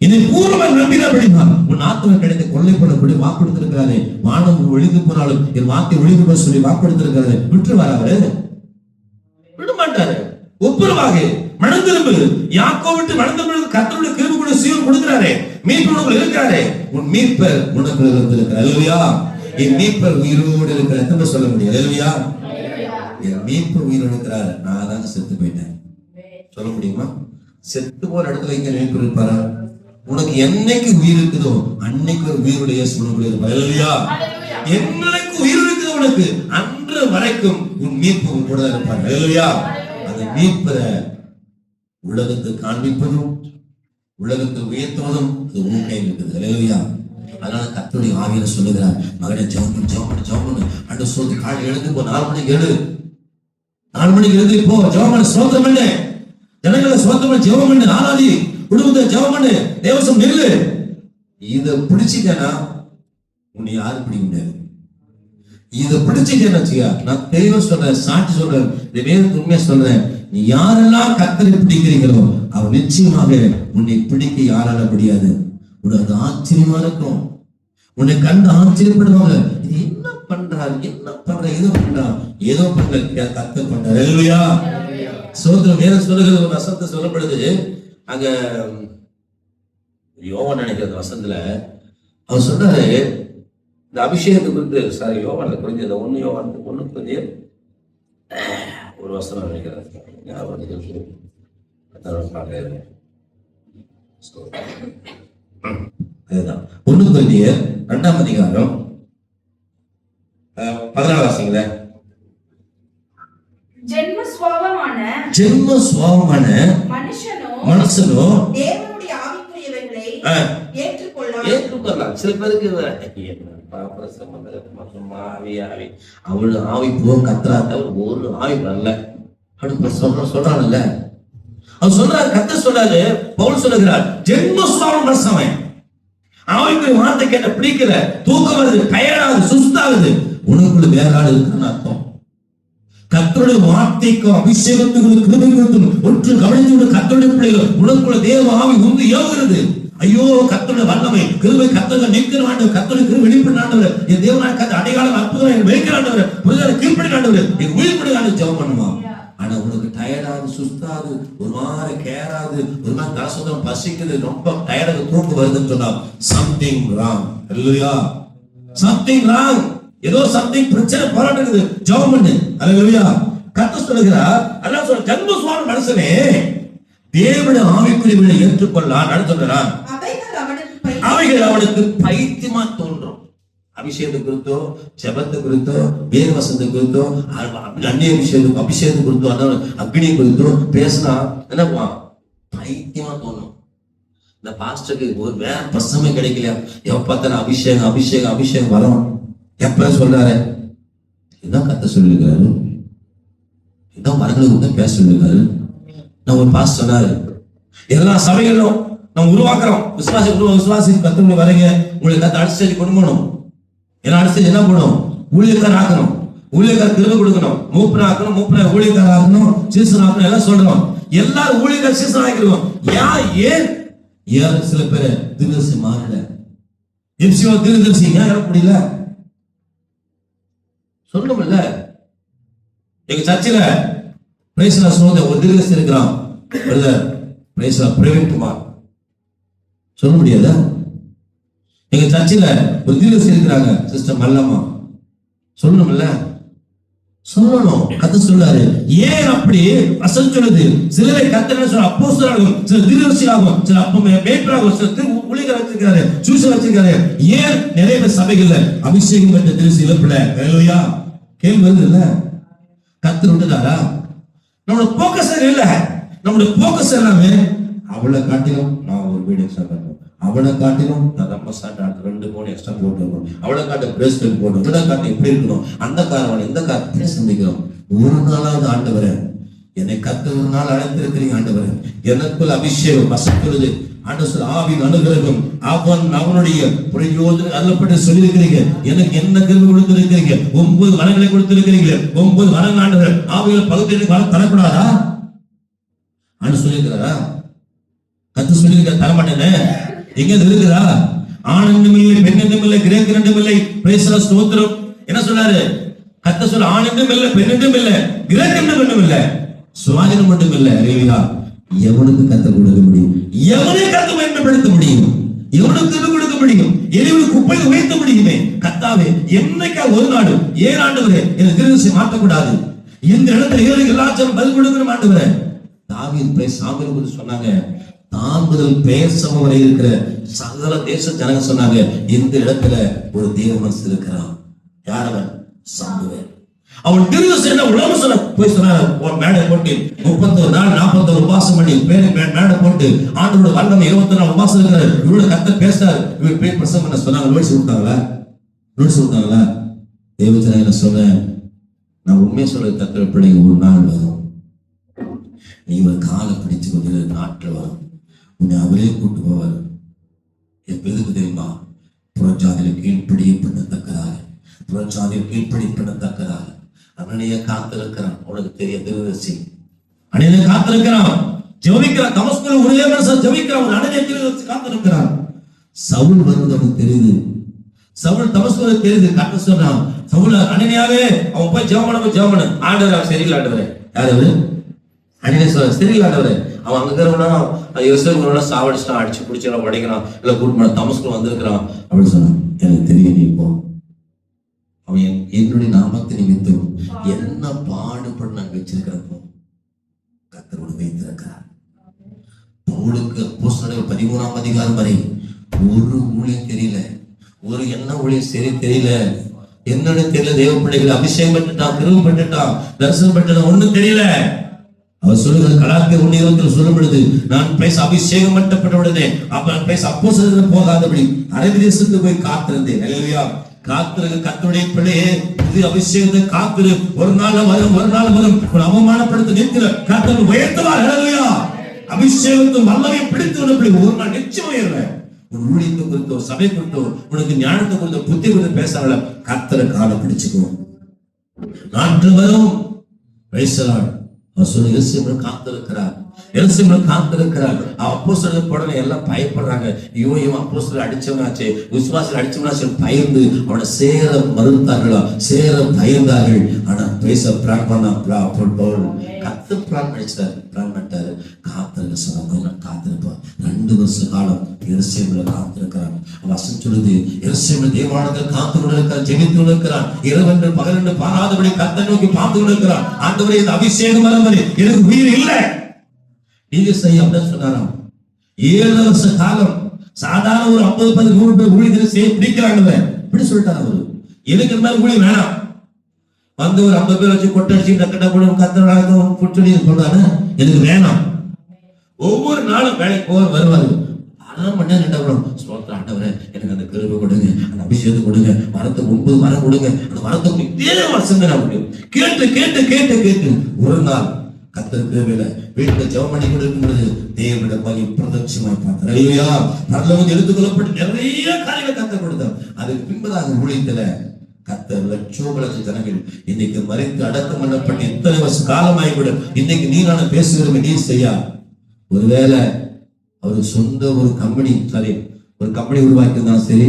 இதை பூர்வம் நம்பினபடிதான் உன் ஆத்மா கிடைத்த கொள்ளைப்படப்படி வாக்குறுத்திருக்கிறாரே, வானம் ஒழிந்து போனாலும் என் வாக்கை ஒழிந்து போய் சொல்லி வாக்குறுத்திருக்கிறாரு. விட்டுருவார் அவரு? விட மாட்டாரு. ஒப்புரவாக மனம் திரும்பு. யாக்கோபு விட்டு மனம் திரும்ப கர்த்தருடைய கிருபை கூட சீர் கொடுக்கிறாரே. மீட்பர் உனக்கு இருக்கிறாரே. உன் மீட்பர் உனக்கு இருக்கிறார். அல்லேலூயா. என் மீட்பர் உயிரோடு இருக்கிறார். எத்தனை சொல்ல முடியும்? அல்லேலூயா. என் மீட்பர் உயிரோடு இருக்கிறார். நான் தாங்க செத்து போயிட்டேன் சொல்ல முடியுமா? செத்து போற இடத்துல இங்க மீட்பர் இருப்பாரா? உனக்கு என்னைக்கு உயிர் இருக்குதோ அன்னைக்கு ஒரு உயிருடைய அல்லேலூயா. என்னைக்கு உயிர் இருக்குதோ உனக்கு அன்று வரைக்கும் உன் மீட்பு கூட இருப்பார். அல்லேலூயா. அந்த மீட்பரை உலகத்தை காண்பிப்பதும் உலகத்தை உயர்த்துவதும் அது உன் கையில் இருக்குது. அல்லேலூயா. அதனால கர்த்தருடைய ஆவியில சொல்லுகிறார், மகனே ஜெபம் அன்று சொல்லி காலை எழுந்து போ, 4 மணிக்கு எழுது, 4 மணிக்கு எழுதி போ, ஜெபம் பண்ணு, ஸ்தோத்திரம் பண்ணு, ஜனங்களை ஸ்தோத்திரம் பண்ணு, ஜெபம் பண்ணு, ஆராதி, குடும்பத்தை ஜெபம் பண்ணு, தேவசம் நில்லு. இத பிடிச்சிட்டேன்னா உன்னை யாரும் பிடிக்க முடியாது. இத பிடிச்சிட்டேன்னு நான் தெளிவா சொல்றேன், சாட்சி சொல்றேன், இந்த வேதத்தை உண்மையா சொல்றேன். நீ யாரெல்லாம் கர்த்தரை பிடிக்கிறீங்களோ அவர் நிச்சயமாக உன்னை பிடிக்க யாரால முடியாது. உனக்கு ஆச்சரியமா இருக்கும். உன்னை கண்டு ஆச்சரியப்படுவாங்க. இது என்ன பண்றாரு, என்ன பண்ற, ஏதோ பண்ண கர்த்தர் பண்றாரு. அல்லேலூயா. சோதரம் வேற சொல்லுகிற ஒரு வசனத்தை சொல்லப்படுது. அங்க யோவான் நினைக்கிற வசனத்துல அவர் சொல்றாரு, இந்த அபிஷேகத்தை குறித்து யோவான்ல குறித்து இந்த 1 யோவான் 1 ஒரு வசனம் நினைக்கிறார். அதுதான் 1 கொரிந்தியர் 2ஆம் அதிகாரம் 14 வாசிங்களே. ஜென்ம சுபாவமான மனுஷனோ தேவனுடைய ஆவிக்குரியவைகளை ஏற்றுக்கொள்ளலாம். சில பேருக்கு அவளு ஆவி போ கத்துறாத்த ஒரு ஆவி வரல சொல்றான்ல. அவர் சொல்றாரு, கர்த்தர் சொல்றாரு, பவுல் சொல்லுகிறார், ஜென்ம சுபாவம் மனுஷன். ஆவிக்குரிய வார்த்தை கேட்ட பிடிக்கல, தூக்கம் வருது, டயர்டாகுது, சுஸ்தாகுது, உனக்குள்ள வேற ஆள் இருக்குன்னு அர்த்தம். கர்த்தருடைய வார்த்தைக்கும் அபிஷேகத்துக்கும் கிருபைக்கும் ஒன்று கவனித்து விட கர்த்தருடைய பிள்ளைகள் உனக்குள்ள தேவ ஆவி உந்து ஏவுகிறது. ஐயோ கர்த்தருடைய வல்லமை கிருபை கர்த்தர் நிற்கிற ஆண்டவர், கர்த்தருடைய கிருபை வெளிப்பட்ட ஆண்டவர், என் தேவனாய் கர்த்தர் அடையாளம் அற்புதம் எனக்கு வைக்கிற ஆண்டவர், புரிதலை கீழ்ப்படி ஆண்டவர், என் உயிர்ப்படி ஆண்டு ஜெபம் பண்ணுமா. ஆனா உனக்கு டயர்டாது, சுஸ்தாது, ஒரு மாதிரி கேராது, ஒரு மாதிரி தரசுதம் பசிக்குது, ரொம்ப டயர்டாக தூக்கு வருதுன்னு சொன்னா சம்திங் ராங். அல்லேலூயா, சம்திங் ராங். ஏதோ சம்திங் பிரச்சனை போராட்டது, ஜெபம் பண்ணு. அல்லேலூயா. கர்த்தர் சொல்லுகிறார், அல்லாஹ் சொல்ற ஜன்மசுவான மனுஷனே தேவனுடைய ஆவிக்குரியவர்களை ஏற்றுக்கொள்ளலாம். நான் சொல்றான், அவைகள் அவனுக்கு பைத்தியமா தோன்றும். அபிஷேகத்தை குறித்தோ, ஜெபத்தை குறித்தோ, வேறு வசனத்தை குறித்தோ, அந்நிய அபிஷேகத்தை குறித்தோ, அக்னியை குறித்தோ பேசினா என்ன பைத்தியமா தோணும். இந்த பாஸ்டருக்கு ஒரு வேற பிரசமே கிடைக்கலையா, எப்ப பார்த்தாலும் அபிஷேகம் அபிஷேகம் அபிஷேகம் வரும். எப்ப சொல்றாரு, இதான் கத்த சொல்லிருக்காரு, இதான் வரங்களுக்கு பேச சொல்லிருக்காரு. நான் ஒரு பாஸ்டர் சொன்னாரு, எல்லா சபைகளும் நம்ம உருவாக்குறோம், விசுவாசி கத்துடைய வரீங்க, உங்களுக்கு கத்த அடிச்சு கொண்டு போகணும். ஏன்னா அடுத்து என்ன பண்ணணும், ஊழியக்கார ஆக்கணும், ஊழியக்கார கிருபை கொடுக்கணும், மூப்பனை ஆக்கணும், மூப்பனை ஊழியக்கார ஆக்கணும், சீசன் ஆக்கணும், எல்லாம் சொல்றோம். எல்லாரும் ஊழியக்கார சீசன் ஆக்கிடுவோம். ஏன் சில பேர் திருதர்சி மாறல, எப்சியோ திருதர்சி ஏன் இட முடியல சொல்லணும்ல. எங்க சர்ச்சில் பிரேசலா சொல்லுங்க, ஒரு திருதர்சி இருக்கிறான், பிரேசலா பிரவீன் குமார், சொல்ல முடியாதா? எங்க சர்ச்சில் ஒரு தீர்க்கதரிசி இருக்கிறாங்க, சிஸ்டர் மல்லம்மா, சொல்லணும்ல, சொல்லணும். கர்த்தர் சொல்றாரு, ஏன் அப்படி வசனம் சொல்லுது, சிலரை கர்த்தர் சொல்ற அப்போஸ்தலராகும், சில தீர்க்கதரிசியாகும், சில மேய்ப்பராகும், சில ஊழியர் வச்சிருக்காரு, சூசர் வச்சிருக்காரு. ஏன் நிறைய பேர் சபைகள்ல அபிஷேகம் பெற்ற தீர்க்கதரிசி இழப்பில்ல? ஹல்லேலூயா. கேள்வி வருது இல்ல? கர்த்தர் விட்டுட்டாரா? நம்மளோட போக்கஸ் இல்ல, நம்மளோட போக்கஸ் எல்லாமே அவளை காட்டிலும் நான் ஒரு வீடு எக்ஸ்ட்ரா கட்டணும், அவளை காட்டிலும் நான் ரொம்ப சாப்பிட்டு 2 பவுன் எக்ஸ்ட்ரா போட்டுருக்கணும், அவளை காட்ட பிரேஸ்லெட் போடணும், இதை காட்ட எப்படி இருக்கணும், அந்த காரணம் இந்த காரணம் சிந்திக்கிறோம். ஒரு நாளாவது ஆண்டவரே என்னை கத்த ஒரு நாள் அழைத்திருக்கிறீங்க ஆண்டவரே, எனக்குள் அபிஷேகம் வசப்படுது ஆண்டவர், ஆவின் அனுகிரகம், அவனுடைய பிரயோஜனம் அல்லப்பட்டு சொல்லியிருக்கிறீங்க. எனக்கு என்ன கிருபை கொடுத்திருக்கிறீங்க, 9 வரங்களை கொடுத்திருக்கிறீங்க, 9 வரங்கள் ஆண்டவர், ஆவியில பகுதியில் வரம் தரக்கூடாதா ஆண்டு சொல்லியிருக்கிறாரா? கத்து சொல்லியிருக்க தரமாட்டேன்னு எங்க இருக்குதா? ஆனந்தம் இல்லை, பெண்ணென்றும் இல்லை, கிரேக்கரென்றும் இல்லை, பிரேசல ஸ்தோத்திரம். என்ன சொன்னாரு கத்த சொல்ல, ஆனந்தம் இல்லை, பெண்ணென்றும் இல்லை, கிரேக்கரென்றும் இல்லை, சுவாதீனம் மட்டும் இல்லை. அறிவியா எவனுக்கு கத்த கொடுக்க முடியும், எவனை கத்த பயன்படுத்த முடியும், எவனுக்கு கொடுக்க முடியும், எலிவனுக்கு குப்பையை உயர்த்த முடியுமே. கத்தாவே என்னைக்கா ஒரு நாடு ஏன் ஆண்டவரே எனக்கு திருவிசை மாற்றக்கூடாது, இந்த இடத்துல ஏழு எல்லாச்சும் பதில் கொடுக்கணும் ஆண்டவரே. தாவீது போய் சாமுவேல் குறித்து சொன்னாங்க, தான் முதல் பெயர் சமம் வரை இருக்கிற சகல தேச ஜனங்க சொன்னாங்க, இந்த இடத்துல ஒரு தேவ மனுஷன் இருக்கிறான். யார் அவன்? சாமுவேல். அவன் திருவிசை என்ன உலகம் சொல்ல போய் சொன்னார், மேடை போட்டு 31 நாள் 41 உபவாசம் பண்ணி மேடை போட்டு ஆண்டோட வல்லமை 24 உபவாசம் இருக்கிறார். இவ்வளவு கத்த பேசுறாரு, இவர் போய் பிரசங்கம் பண்ண சொன்னாங்க. நோட்ஸ் கொடுத்தாங்களா? தேவச்சன என்ன சொன்னேன், நான் உண்மையை சொல்ல கத்திர பிள்ளைங்க ஒரு நாள் வரும், நீ ஒரு காலை பிடிச்சு கொண்டு நாட்டில் வரும், உன்னை அவரே கூட்டு போவார். எதுக்கு தெரியுமா? புறஜாதியில் கீழ்ப்படியை பண்ணத்தக்கதாக, புறஜாதியில் கீழ்ப்படி பண்ணத்தக்கதாக அண்ணனைய காத்திருக்கிறான். உனக்கு தெரிய திருதர்சி அண்ணனை காத்திருக்கிறான், ஜெபிக்கிறான். தமஸ்குல ஒரே மனுஷன் ஜெபிக்கிறான், ஒரு அண்ணனை திருதர்சி காத்திருக்கிறான். சவுல் வருவது அவனுக்கு தெரியுது, சவுல் தமஸ்குல தெரியுது. காட்ட சொன்னான் சவுல் அண்ணனையாவே, அவன் போய் ஜெபம் ஆண்டவர் சரியில்லை ஆண்டவரே. யாரு அண்ணனே சொல்ல சரியில்லை ஆண்டவரே. அவன் அங்க இருக்கிறவனா சாவடிச்சுட்டான், அடிச்சு பிடிச்சான், உடைக்கிறான், இல்ல கூட்டு தமஸ்குல வந்திருக்கிறான் அப்படின்னு சொன்னான். எனக்கு தெரியும், நீ இப்போ அவன் என்னுடைய நாமத்தை நிமித்தம் என்ன பாடுபட நான் வச்சிருக்கிறப்போ கர்த்தரோடு வைத்திருக்கிறார். பவுலுக்கு அப்போஸ்தலர் 13ஆம் அதிகாரம் வரை ஒரு ஊழியம் தெரியல, ஒரு என்ன ஊழியம் சரி தெரியல, என்னன்னு தெரியல. தேவ பிள்ளைகள் அபிஷேகம் பெற்றுட்டான், கிருபை பெற்றுட்டான், தரிசனம் பெற்றுட்டான், ஒண்ணும் தெரியல. அவர் சொல்லுகிற கலாத்தியர் 1:20 சொல்லும் பொழுது, நான் பேச அபிஷேகம் பண்ணப்பட்ட உடனே அப்ப பேச அப்போஸ்தலர் போகாதபடி அரபி தேசத்துக்கு போய் காத்திருந்தேன். அல்லேலூயா. காத்திருக்கு கர்த்தருடைய பிள்ளையே, இது அபிஷேகத்தை காத்திரு, ஒரு நாள் வரும், ஒரு நாள் வரும், ஒரு அவமானப்படுத்த நிற்கிற கர்த்தர் உயர்த்துவார். அல்லேலூயா. அபிஷேகத்தை வல்லமையை பிடித்து பிள்ளை ஒரு நாள் நிச்சயம் உயர்வேன். உன் ஊழியத்தை குறித்தோ சபை குறித்தோ உனக்கு ஞானத்தை குறித்தோ புத்தி குறித்து பேசுறாங்கள கர்த்தரை காலை பிடிச்சுக்குவோம். நாட்டு வரும் பேசலாம் எருசலேமில் காத்திருக்கிறார், எருசலேமில் காத்திருக்கிறார். அப்போஸ்தலர் போடல எல்லாம் பயப்படுறாங்க. இவன் அப்போஸ்தலர் அடிச்சவனாச்சே, விசுவாசிகள் அடிச்சவனாச்சு பயந்து அவனை சேர மறுத்தார்களா, சேர பயந்தார்கள். ஆனா பேச பிளான் பண்ணா கத்து பிளான் அடிச்சாரு, பிளான் பண்ணிட்டாரு. காத்திருக்க சொன்ன காத்திருப்பான். 2 வருஷ காலம் எருசலேமில் காத்திருக்கிறான். வசனம் சொல்லுது, எருசலேமில் தேவாலயத்தில் காத்து கொண்டிருக்கிறான், ஜெபித்து கொண்டிருக்கிறான். இரவென்று பகலென்று பாராதபடி கர்த்தரை நோக்கி பார்த்து கொண்டிருக்கிறான். ஆண்டவரே இந்த அபிஷேகம் வரவரே, எனக்கு உயிர் இல்லை நீங்க செய்ய அப்படின்னு சொன்னாராம். 7 வருஷ காலம் சாதாரண ஒரு 50 100 பேர் ஊழியர்கள் செய்ய பிடிக்கிறாங்க. இப்படி சொல்லிட்டார் அவரு. எனக்கு இந்த மாதிரி ஊழியம் வேணாம். வந்து ஒரு 50 பேர் வச்சு கொட்டடிச்சு டக்கட்ட கூட கத்தராக புடிச்சு சொல்றாரு, எனக்கு வேணாம். ஒவ்வொரு நாளும் வேலைக்கு போக வருவாரு. 1/2 மணி நேரம் 2 மணி நேரம் ஆண்டவரே எனக்கு அந்த கிருபை கொடுங்க, அந்த அபிஷேகத்தை கொடுங்க, வரத்தை 9 மரம் கொடுங்க, அந்த வரத்தை இதே வருஷம் கேட்டு கேட்டு கேட்டு கேட்டு ஒரு நாள் கர்த்தர் கிருபையில வீட்டுல ஜெபம் பண்ணி கொண்டிருக்கும்போது தேவனுடைய மகி பிரதட்சமாய் பார்த்தார். அல்லேலூயா. பரலோகத்தில் எடுத்துக்கொள்ளப்பட்டு நிறைய காரியங்களை கர்த்தர் கொடுத்தார். அதுக்கு பின்பதாக ஊழியத்துல கர்த்தர் லட்சோபலட்ச ஜனங்கள் இன்னைக்கு மறித்து அடக்கம் பண்ணப்பட்டு எத்தனை வருஷ காலமாய் கூட இன்னைக்கு நீரான பேசுகிறவங்க நீ செய்யா. ஒருவேளை அவருக்கு சொந்த ஒரு கம்பெனி உருவாக்கியிருந்தான் சரி,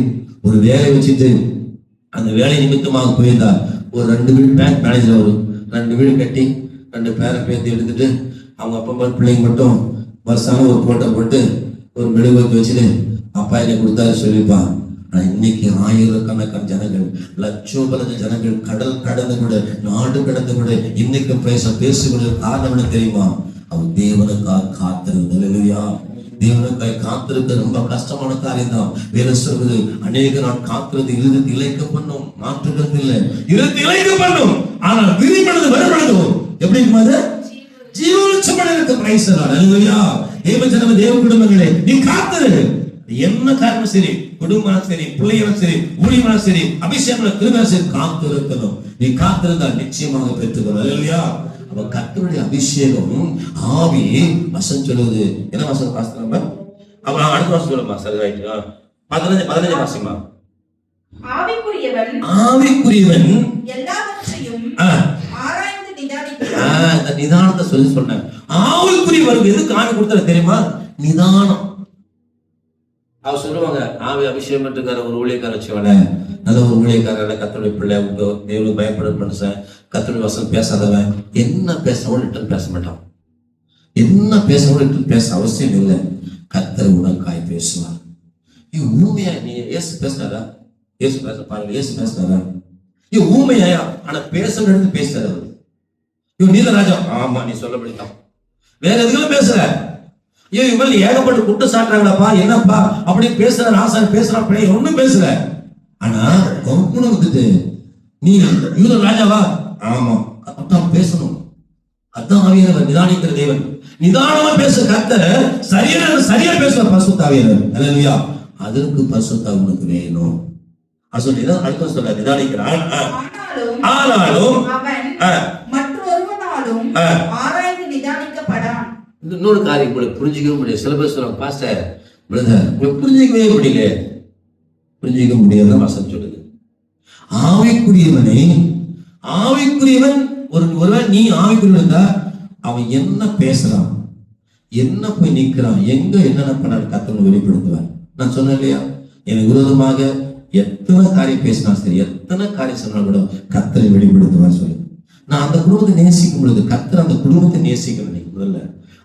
ஒரு வேலை வச்சுட்டு அந்த வேலை நிமித்தமாக போயிருந்தா ஒரு 2 வீடு பேங்க் மேனேஜர், ஒரு 2 வீடு கட்டி 2 பேரை பேர்த்து எடுத்துட்டு அவங்க அப்பா பிள்ளைங்க மட்டும் வருஷம் ஒரு போட்டோ போட்டு ஒரு மெழுகுவர்த்தி வச்சுட்டு அப்பா என்னை கொடுத்தாரு சொல்லிப்பான். ஆனா இன்னைக்கு ஆயிரக்கணக்கான ஜனங்கள், லட்சோபலட்ச ஜனங்கள் கடல் கடந்து கூட நாடு கடந்து கூட இன்னைக்கு பேசுவது காரணம் என்ன தெரியுமா? அவர் தேவனுக்காக காத்திருந்தது. அல்லேலூயா. தேவனுக்காக காத்திருக்க ரொம்ப கஷ்டமான காரியம் தான். வேற சொல்வது, அநேக நாள் காத்திருந்து இறுதி இழைக்க பண்ணும், மாற்றுகிறது இல்லை, இறுதி இழைக்க பண்ணும். ஆனால் விரிமனது வருமனதோ எப்படி இருக்காது? ஜீவனுக்கு பிரைஸ்தான். அல்லேலூயா. தேவஜனமே, தேவ குடும்பங்களே, நீ காத்திரு. என்ன காரணம் சரி, குடும்பம் சரி, பிள்ளைகளும் சரி, ஊழியர்களும் சரி, அபிஷேகம் கிருபை சரி, காத்திருக்கணும். நீ காத்திருந்தால் நிச்சயமாக பெற்றுக்கணும். அல்லேலூயா. அப்ப கர்த்தருடைய அபிஷேகம் ஆவி வசனம் சொல்லுவது என்ன வசனம் பாஸ்தரமா? அப்ப அடுத்த வசனம் சொல்லுமா? சரி, ரைட். 15 வாசிமா. ஆவிக்குரியவன் எல்லாவற்றையும் ஆராய்ந்து நிதானிக்கிறான். இந்த நிதானத்தை சொன்னேன். ஆவிக்குரியவன் எதுக்கு ஆவி கொடுத்தாரு தெரியுமா? நிதானம். அவர் சொல்லுவாங்க, ஆவி அபிஷேகம் இருக்கார ஒரு ஊழியக்கார வச்சுவான, நல்ல ஒரு ஊழியக்கார, கர்த்தருடைய பிள்ளை, தேவனுக்கு பயப்பட மனுஷன், கர்த்தருடைய வசனம் பேசாதவன், என்ன பேசணும் ரிட்டன் பேச மாட்டான். என்ன பேசணும் ரிட்டன் பேச அவசியம் இல்லை. கர்த்தர் உனக்காய் பேசுவார். ஊமையா நீ ஏசு பேசுறாரா? ஏசு பேச பாருங்க, ஏசு பேசுறாரா? ஊமையா ஆனா பேசுறது பேசுறாரு அவரு. நீலராஜா, ஆமா நீ சொல்லபடித்தான், வேற எதுவும் பேசுற. இவங்க ஏகப்பட்ட குற்றம் சாட்டுறாங்களாப்பா, என்னப்பா அப்படி பேசுற, ஆசாரி பேசுறான், பிள்ளை ஒண்ணும் பேசுற. ஆனா கவுக்குன்னு வந்துட்டு நீ யூத ராஜாவா? ஆமா, அதான் பேசணும். அதான் ஆவியானவர் நிதானிக்கிற தேவன். நிதானமா பேச கர்த்தர் சரியா பேசுற பரிசுத்த ஆவியானவர். அல்லேலூயா. அதற்கு பரிசுத்த உனக்கு வேணும். அடுத்த சொல்ல நிதானிக்கிறான். ஆனாலும் மற்றொருவனாலும் ஆராய்ந்து நிதானிக்கப்படான். இன்னொரு காரியம் உங்களுக்கு புரிஞ்சிக்க முடியாது. சில பேர் சொல்லுவாங்க, பாஸ்டர் பிரதர் உங்களுக்கு புரிஞ்சிக்கவே முடியல. புரிஞ்சிக்க முடியாத வசனம் சொல்லுது. ஆவிக்குரியவன் ஒருவன் நீ ஆவிக்குரியவன் இருந்தா அவன் என்ன பேசுறான், என்ன போய் நிக்கிறான், எங்க என்னென்ன பண்ண கர்த்தர் வெளிப்படுத்துவார். நான் சொன்னேன் இல்லையா, எனக்கு விரோதமாக எத்தனை காரியம் பேசினா சரி, எத்தனை காரியம் சொன்னா கூட கர்த்தரை வெளிப்படுத்துவார் சொல்லு. நான் அந்த குடும்பத்தை நேசிக்கும் பொழுது கர்த்தர் அந்த குடும்பத்தை நேசிக்கணும். நீங்க முதல்ல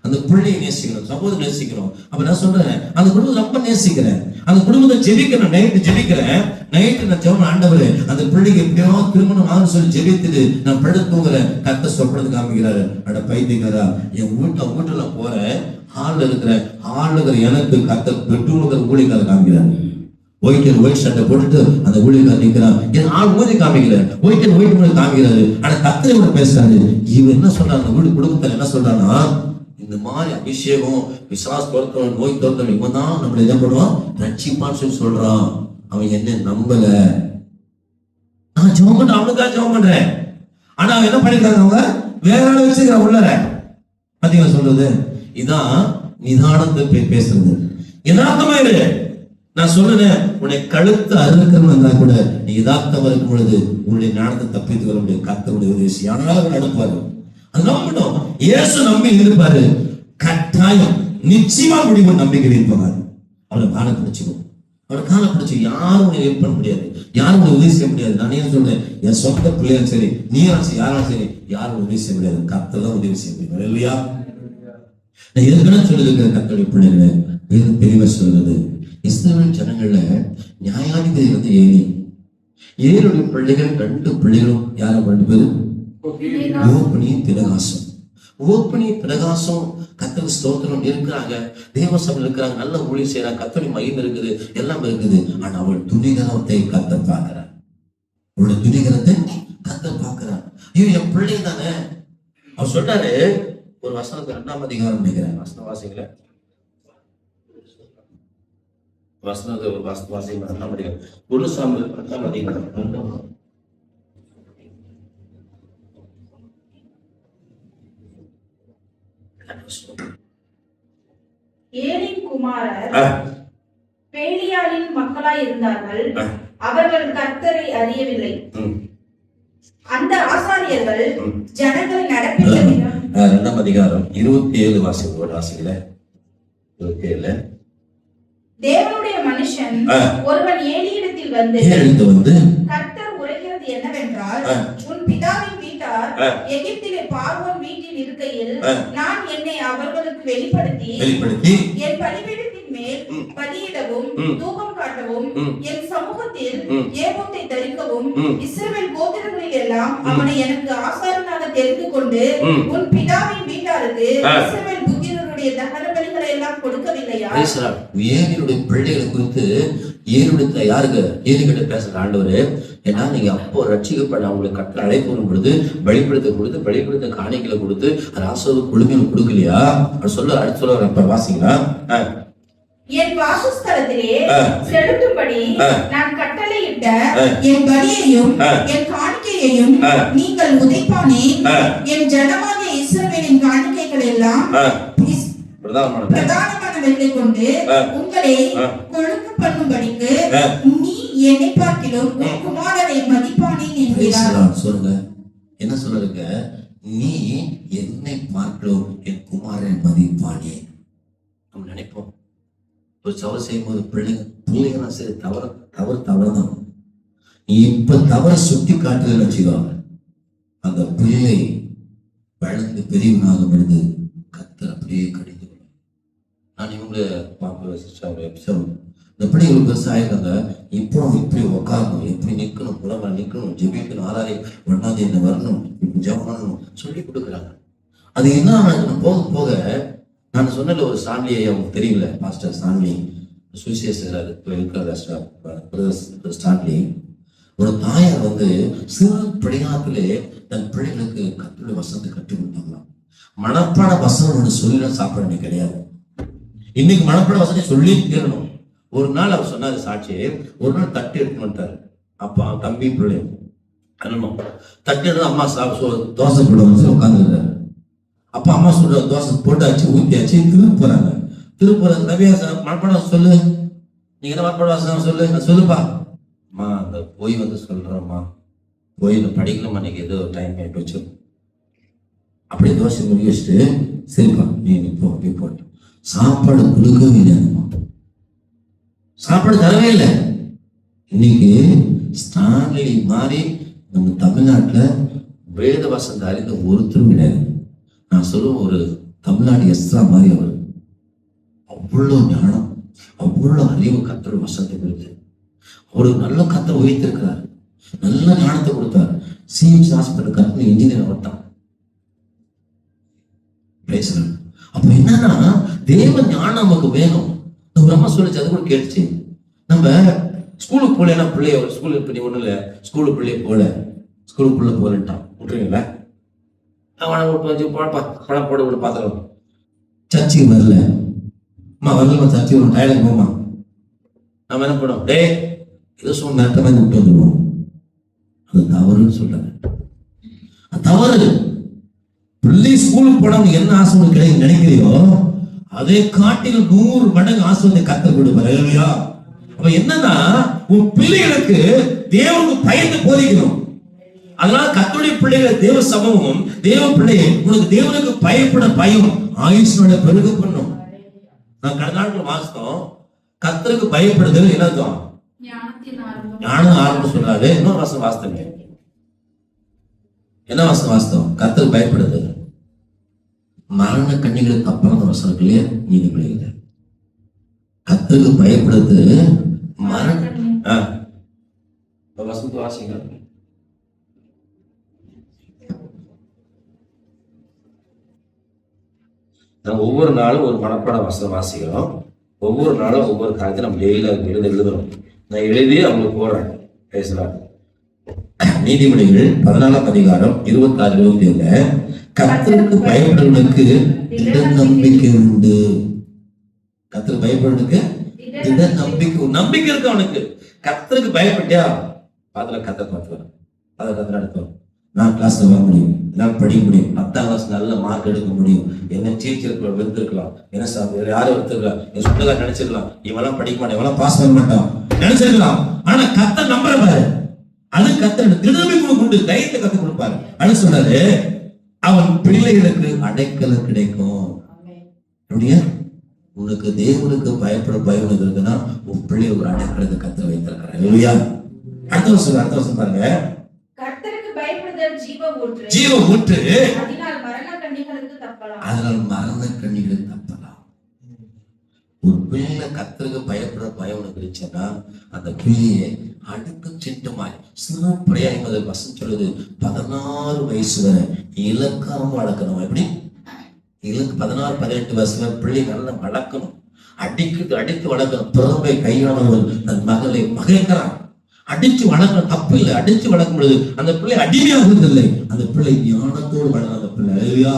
அந்த பிள்ளையை நேசிக்கணும், சகோதரர் நேசிக்கணும். அப்ப நான் சொல்றேன், அந்த குடும்பத்தை ரொம்ப நேசிக்கிறேன், அந்த குடும்பத்தை ஜெபிக்கிறேன். நைட்டு ஜெபிக்கிறேன், நைட்டு நான் ஜெபம், ஆண்டவரே அந்த பிள்ளைக்கு எப்படியோ திருமணம் ஆகுன்னு சொல்லி ஜெபித்துட்டு நான் படுத்து தூங்குறேன். கர்த்தர் சொல்றது காமிக்கிறாரு, அட பைத்தியக்காரா, என் வீட்டுல போறேன், ஹால்ல இருக்கிற எனக்கு கர்த்தர் பெட்ரூம்ல ஊழியக்கார காமிக்கிறாரு. ஒயிட் ஷர்ட்டை போட்டுட்டு அந்த ஊழியக்கார நிக்கிறான். என் ஆள் ஊதி காமிக்கல, ஒயிட் காமிக்கிறாரு. ஆனா கர்த்தரோட பேசுறாரு. இவன் என்ன சொல்றான், அந்த வீடு குடும்பத்துல என்ன சொல்றான்னா, இந்த மாதிரி அபிஷேகம், விசுவாச தோற்றம், நோய் தோற்றம், இவன் தான் நம்மள என்ன பண்ணுவான், ரட்சிப்பான்னு சொல்லி சொல்றான். அவன் என்ன நம்பல. நான் ஜெபம் பண்றேன், அவனுக்காக ஜெபம் பண்றேன். ஆனா அவன் என்ன பண்ணிருக்காங்க, அவங்க வேற ஆளை வச்சுக்கிறான் உள்ளற. பாத்தீங்களா சொல்றது? இதான் நிதானத்தை பேசுறது. யதார்த்தமா இரு. நான் சொல்லுறேன், உன்னை கழுத்து அறுக்கணும் இருந்தா கூட நீ யதார்த்தம் இருக்கும் பொழுது உன்னுடைய ஞானத்தை தப்பித்து வர முடியும். கர்த்தருடைய உதவி யாராவது அனுப்புவாரு. அது நம்பணும். இயேசு நம்பி இருப்பாரு, கட்டாயம் நிச்சயமா முடிவு. நம்பிக்கை இருப்பாங்க. அவரை காலை பிடிச்சிக்கும். அவரை காலை பிடிச்சி யாரும் உன்னை ஹெல்ப் பண்ண முடியாது, யாரும் உன்னை உதவி செய்ய முடியாது. நான் ஏன் சொல்றேன், என் சொந்த பிள்ளையும் சரி, நீயும் சரி, யாரும் சரி, யாரும் உதவி செய்ய முடியாது. கர்த்தர் தான் உதவி செய்ய முடியும். இல்லையா? நான் ஏற்கனவே சொல்லியிருக்கிற கர்த்தருடைய பிள்ளைகளை தெளிவா சொல்றது, இஸ்ரவேல் ஜனங்கள்ல நியாயாதிபதி வந்து ஏழுடைய பிள்ளைகள் 2 பிள்ளைகளும் யாரும் 2 பேரும் ஓப்பனியும் பிரகாசம். ஓப்பனியும் பிரகாசம் கர்த்தருக்கு ஸ்தோத்திரம் இருக்கிறாங்க, தேவ சபையில் இருக்கிறாங்க, நல்ல ஊழியம் செய்யறாங்க, கர்த்தருடைய மகிமை இருக்குது, எல்லாம் இருக்குது. ஆனா அவள் துணிகரத்தை கர்த்தர் பார்க்கிறார். அவளுடைய துணிகரத்தை கர்த்தர் பார்க்கிறார். ஐயோ என் பிள்ளை தானே. அவர் சொல்றாரு ஒரு வசனத்தை 2ஆம் அதிகாரம் நினைக்கிறேன், வசனம் வாசிக்கல, வசனத்தை ஒரு வாசிக்க 2ஆம் அதிகாரம், 1 சாமுவேல் 2ஆம் அதிகாரம். ஏலின் குமாரர் பேலியாளின் மக்களாய் இருந்தார்கள். அவர்கள் கர்த்தரை அறியவில்லை. அந்த ஆசாரியர்கள் ஜனங்களை நடப்பிக்க 2ஆம் அதிகாரம் 27 வாசிக்கல 27. தேவனுடைய மனுஷன் ஒருவன் ஏலியிடத்தில் வந்து கர்த்தர் உரைக்கிறது என்னவென்றால், உன் பிதாவின் வீட்டார் எகிப்திலே பார்வோன் வீட்டில் இருக்கையில் நான் என்னை அவர்களுக்கு வெளிப்படுத்தி என் பலிபீடத்தின் மேல் பலியிடவும் தூபம் காட்டவும் என் சமூகத்தில் ஏபோத்தை தரிக்கவும் இஸ்ரவேல் கோத்திரங்களில் எல்லாம் அவனை எனக்கு ஆசாரியனாக தெரிந்து கொண்டு உன் பிதாவின் வீட்டாருக்கு இஸ்ரவேல் புத்திரருடைய தகன பலிகளை எல்லாம் கொடுக்கவில்லையா? ஏலியுடைய பிள்ளைகளை குறித்து ஏலியுடைய யாருக்கு ஏலிகிட்ட பேசுற ஆண்டவரு, ஏன்னா நீங்க அப்போ ரட்சிக்கப்பட அவங்களுக்கு கட்டளை அழைப்பு வரும் பொழுது வெளிப்படுத்த காணிக்கைகளை கொடுத்து ராசோது குழுமையில கொடுக்கலையா? சொல்ல அடுத்து சொல்ல வாசிங்களா? என் வாசஸ்தலத்திலே செலுத்தும்படி நான் கட்டளையிட்ட என் பலியையும் என் காணிக்கையையும் நீங்கள் உதைப்பானே, என் ஜனமாகிய இஸ்ரவேலின் காணிக்கைகள் எல்லாம் பிரதானமானவர்களை கொண்டு உங்களை கொழுக்கு பண்ணும்படிக்கு நீ என்னை பார்க்கிலும் உன் குமாரரை மதிப்பானேன் என்கிறார். சொல்லுங்க, என்ன சொல்லுங்க? நீ என்னை பார்க்கிலும் என் குமாரரை மதிப்பானே. நம்ம நினைப்போம், ஒரு தவறு செய்யும் போது பிள்ளைங்க சரி தவறுதான். நீ இப்ப தவற சுட்டி காட்டுதல் வச்சுக்கோ, அந்த பிள்ளை வளர்ந்து பெரியவனாக விழுந்து கர்த்தர் அப்படியே கடிந்து. நான் இவங்களை பார்க்க இந்த பிள்ளைகள் பெருசாயிருக்காங்க. இப்போ இப்படி உட்காரணும், எப்படி நிக்கணும், புலமா நிக்கணும், ஜெபிக்கணும், ஆராரி ஒன்னாவது என்ன வரணும், இப்படி ஜெபம் பண்ணணும் சொல்லி கொடுக்குறாங்க. அது என்ன போக போக நான் சொன்ன ஒரு சாமியை அவங்க தெரியல, மாஸ்டர் சாமி சுவிசேஷர் ஸ்டான்லி. ஒரு தாயார் வந்து சிறு படிகாலத்திலே தன் பிள்ளைகளுக்கு கர்த்தருடைய வசனத்தை கற்றுக் கொடுத்தாங்களாம். மனப்பாட வசனம் ஒன்று சொல்லிட சாப்பிட கிடையாது. இன்னைக்கு மனப்பாட வசனம் சொல்லி தீரணும். ஒரு நாள் அவர் சொன்னாரு சாட்சி, ஒரு நாள் தட்டு எடுத்து வந்துட்டாரு. அப்பா தம்பி பிள்ளை அண்ணனும் தட்டு எடுத்து அம்மா தோசை போடுவாங்க உட்காந்துருக்காரு. அப்பா அம்மா சொல்ற தோசை போட்டாச்சு, ஊத்தியாச்சு, திருப்புறாங்க. நவியா மனப்பாடம் சொல்லு, நீங்க என்ன மனப்பாட வாசனம் சொல்லுப்பா. அம்மா அந்த போய் வந்து சொல்றேம்மா, போய் படிக்கலாமா, இன்னைக்கு ஏதோ டைம் ஆயிட்டு வச்சு அப்படியே தோசை முடிய வச்சுட்டு சரிப்பா நீ போ அப்படியே போட்டு சாப்பாடு கொடுக்கவே இல்லையாம்மா, சாப்பாடு தரவே இல்லை. இன்னைக்கு ஸ்டான்லி மாதிரி நம்ம தமிழ்நாட்டுல வேத வசனத்தை அறிந்த ஒருத்தரும் கிடையாது. நான் சொல்லுவேன், ஒரு தமிழ்நாடு எஸ்ரா மாதிரி அவர் அவ்வளோ ஞானம், அவ்வளோ அறிவு கர்த்தருடைய வசனத்தை குறித்து. அவருக்கு நல்ல கர்த்தர் உயர்த்திருக்கிறார், நல்ல ஞானத்தை கொடுத்தார். சிஎம்சி ஹாஸ்பிட்டல் கர்த்தர் இன்ஜினியர் வரட்டான் பேசுறேன். அப்ப என்னன்னா தேவ ஞானம் நமக்கு வேணும். நம்ம அம்மா சொல்லிச்சு, அது கூட கேட்டுச்சு. நம்ம ஸ்கூலுக்கு போல பிள்ளைய ஸ்கூலுக்கு பண்ணி ஒண்ணு இல்ல, ஸ்கூலுக்கு பிள்ளைய ஸ்கூலுக்குள்ள போலட்டான் விட்டுருங்களா, பணம் போட விட பாத்திரம் சர்ச்சுக்கு வரல, அம்மா வரல சர்ச்சுக்கு வரும், டயலுக்கு போமா. நம்ம என்ன பண்ணோம், டே ஏதோ சொன்ன நேரத்தை விட்டு வந்துடுவோம். அது தவறுன்னு சொல்றாங்க. அது தவறு. பிள்ளை ஸ்கூலுக்கு போனவங்க என்ன ஆசை கிடைக்கும் நினைக்கிறியோ அதை காட்டிலும் 100 மடங்கு ஆசை கர்த்தர் கொடுப்பார். அப்ப என்னன்னா உன் பிள்ளைகளுக்கு தேவனுக்கு பயந்து போதிக்கணும். அதனால கர்த்தருடைய பிள்ளைகள் தேவ சமூகமும் தேவ பிள்ளையை உனக்கு தேவனுக்கு பயப்பட பயம் ஆயுஷோட பெருக பண்ணும். நான் கடந்த நாட்கள் வாசித்தோம், கர்த்தருக்கு பயப்படுதல் என்னதும் ஞானம் ஆரம்பம் சொல்றாரு. இன்னொரு வாசம் வாசித்தங்க, என்ன வாசம் வாசித்தோம்? கர்த்தருக்கு பயப்படுதல் மரண கண்ணிகளுக்கு அப்புறம் வசனத்திலேயே நீதிபதிகள் கர்த்தருக்கு பயப்படுது மரண வசனத்தை வாசிங்க. நம்ம ஒவ்வொரு நாளும் ஒரு மனப்பாட வசனம் வாசிக்கிறோம். ஒவ்வொரு நாளும் ஒவ்வொரு காரியத்தை நம்ம டெய்லியில் எழுதுறோம். நான் எழுதி அவங்களுக்கு போடுறேன் பேசலாம். நீதிமொழிகள் 14ஆம் அதிகாரம் 26-27 கர்த்தருக்கு பயப்படுவதற்கு திட நம்பிக்கை உண்டு. கர்த்தருக்கு பயப்படுவதற்கு திட நம்பிக்கை இருக்கு அவனுக்கு. கர்த்தருக்கு பயப்பட்டியா அதுல கர்த்தர் பார்த்துக்கலாம், அதை கர்த்தர் நடத்தும். நான் கிளாஸ்ல வர முடியும், என்னால் படிக்க முடியும், 10ஆம் கிளாஸ் நல்ல மார்க் எடுக்க முடியும், என்ன டீச்சர் வெறுத்திருக்கலாம், என்ன சார் யாரும் வெறுத்திருக்கலாம், என் சொந்தக்கார நினைச்சிருக்கலாம், இவெல்லாம் படிக்க மாட்டான், இவெல்லாம் பாஸ் பண்ண மாட்டான் நினைச்சிருக்கலாம். ஆனா கர்த்தர் நம்புற பாரு, அது கர்த்தர் திருநம்பிக்கை கொண்டு தைரியத்தை கத்து கொடுப்பாரு. அது சொன்னாரு, அவன் பிள்ளைகளுக்கு அடைக்கலம் கிடைக்கும். அப்படியா உனக்கு தேவனுக்கு பயப்பட பயம் இருக்குன்னா உன் பிள்ளை ஒரு அடைக்கலத்தை கத்து வைத்திருக்கிறார். இல்லையா? அடுத்த வருஷம் பாருங்க, கர்த்தருக்கு பயப்படுதல் ஜீவ ஊற்று, அதனால் மரண கண்ணிகளுக்கு தப்பலாம். ஒரு பிள்ளை கர்த்தருக்கு பயப்பட பயம் இருந்துச்சுன்னா அந்த பிள்ளையை அடுக்கு சிட்டமாய் சிறப்படியா என்பதை வசனம் சொல்லுது. 16 வயசு வரை இலக்காம வளர்க்கணும். எப்படி 16-18 வயசு வரை பிள்ளை நல்லா வளர்க்கணும், அடித்து வளர்க்கணும். பிறவை கையானவன் தன் மகளை மகைக்கிறான், அடிச்சு வளர்க்கணும், தப்பு இல்லை. அடிச்சு வளர்க்கும் பொழுது அந்த பிள்ளை அடிமையாகுவதில்லை, அந்த பிள்ளை ஞானத்தோடு வளரும். அந்த பிள்ளை இல்லையா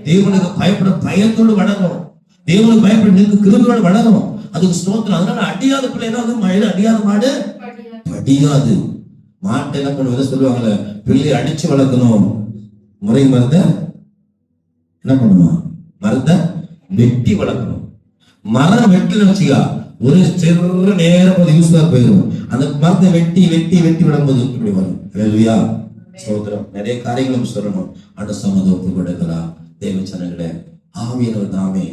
தேவனுக்கு பயப்பட பயத்தோடு வளரும், தேவனுக்கு பயப்பட நிற்கு கிருபையோடு வளரும். அதுக்கு ஸ்தோத்திரம். அதனால அடியாத பிள்ளை என்ன மழை அடியாத மாடு படியாது. மாட்டை என்ன பண்ணுவதை சொல்லுவாங்கல்ல, பிள்ளை அடிச்சு வளர்க்கணும். முறை மருந்த என்ன பண்ணுவோம், மரத்தை வெட்டி வளர்க்கணும். மரம் வெட்டி வச்சுக்கா ஒரு சிறு நேரம் யூஸ்ஃபுல்லா போயிடும். அந்த மரத்தை வெட்டி வெட்டி வெட்டி விடும்போது இப்படி வரும். இல்லையா? சோதரம் நிறைய காரியங்களும் சொல்லணும். அனுசமத ஒப்பு கொடுக்கலாம். தேவ சனங்கள ஆவியனவர் தாமே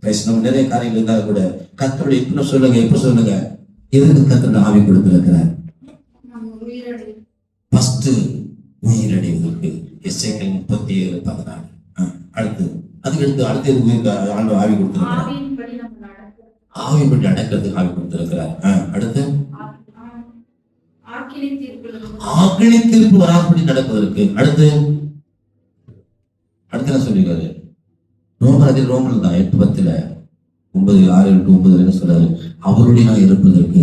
பேசணும். நிறைய காரியங்கள் இருந்தாலும் கூட கர்த்தருடைய இப்ப சொல்லுங்க எதுக்கு கர்த்தருடைய ஆவி கொடுத்திருக்கிறார்? ஃபர்ஸ்ட் உயிரடைவதற்கு. எசேக்கியேல் 37:14. அடுத்து அடுத்து ஆண்டு ஆவி கொடுத்திருக்கிறார். ஆவியின்படி அடக்கிறதுக்கு ஆவி கொடுத்திருக்கிறார். அடுத்து ஆக்கினை தீர்ப்பு வராபடி நடப்பதற்கு. அடுத்து என்ன சொல்லிருக்காரு? ரோமர் தான் 8:10 9:6-9 என்ன சொல்றாரு? அவருடைய நான் இருப்பதற்கு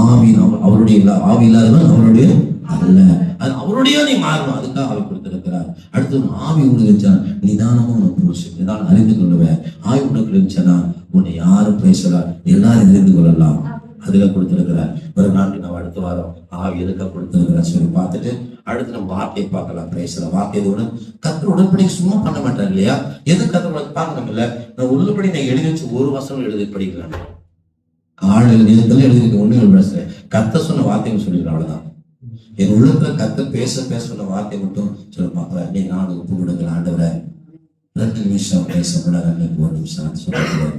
ஆவி அவருடைய ஆவி இல்லாதவன் அவருடைய அல்ல, அது அவருடைய நீ மாறணும். அதுக்காக ஆவி கொடுத்திருக்கிறார். அடுத்து ஆவி உனக்கு இருந்துச்சா நிதானமா உனக்கு புரிச்சு நிதானம் அறிந்து கொள்ளுவேன். ஆவி உனக்கு இருந்துச்சுன்னா உன்னை யாரும் பேசலாம், எல்லாரும் தெரிந்து கொள்ளலாம். அதுல கொடுத்திருக்கிறார். ஒரு நாட்டு நம்ம அடுத்த வாரம் ஆவி எதுக்கா கொடுத்திருக்கிறார் சொல்லி பார்த்துட்டு அடுத்து நம்ம வார்த்தையை பார்க்கலாம். பேசலாம். வார்த்தை எது கர்த்தர் உடன்படிக்கை சும்மா பண்ண மாட்டார் இல்லையா? எது கர்த்தர் பார்க்கணும் இல்ல. நான் உள்ளபடி நான் எழுதி வச்சு ஒரு வருஷம் எழுதி படிக்கலாம். காலையில் நேரத்துல எழுதிருக்க ஒண்ணு பேசுறேன். கர்த்தர் சொன்ன வார்த்தைன்னு சொல்லிடுறேன். அவ்வளவுதான். என் உள்ளத்துல கர்த்தர் பேச சொன்ன வார்த்தை மட்டும் சொல்ல பார்க்கிறேன். நீ நான் ஒப்பு கொடுக்குற ஆண்டவரை 2 நிமிஷம் பேச கூட 1 நிமிஷம் சொல்லுறேன்.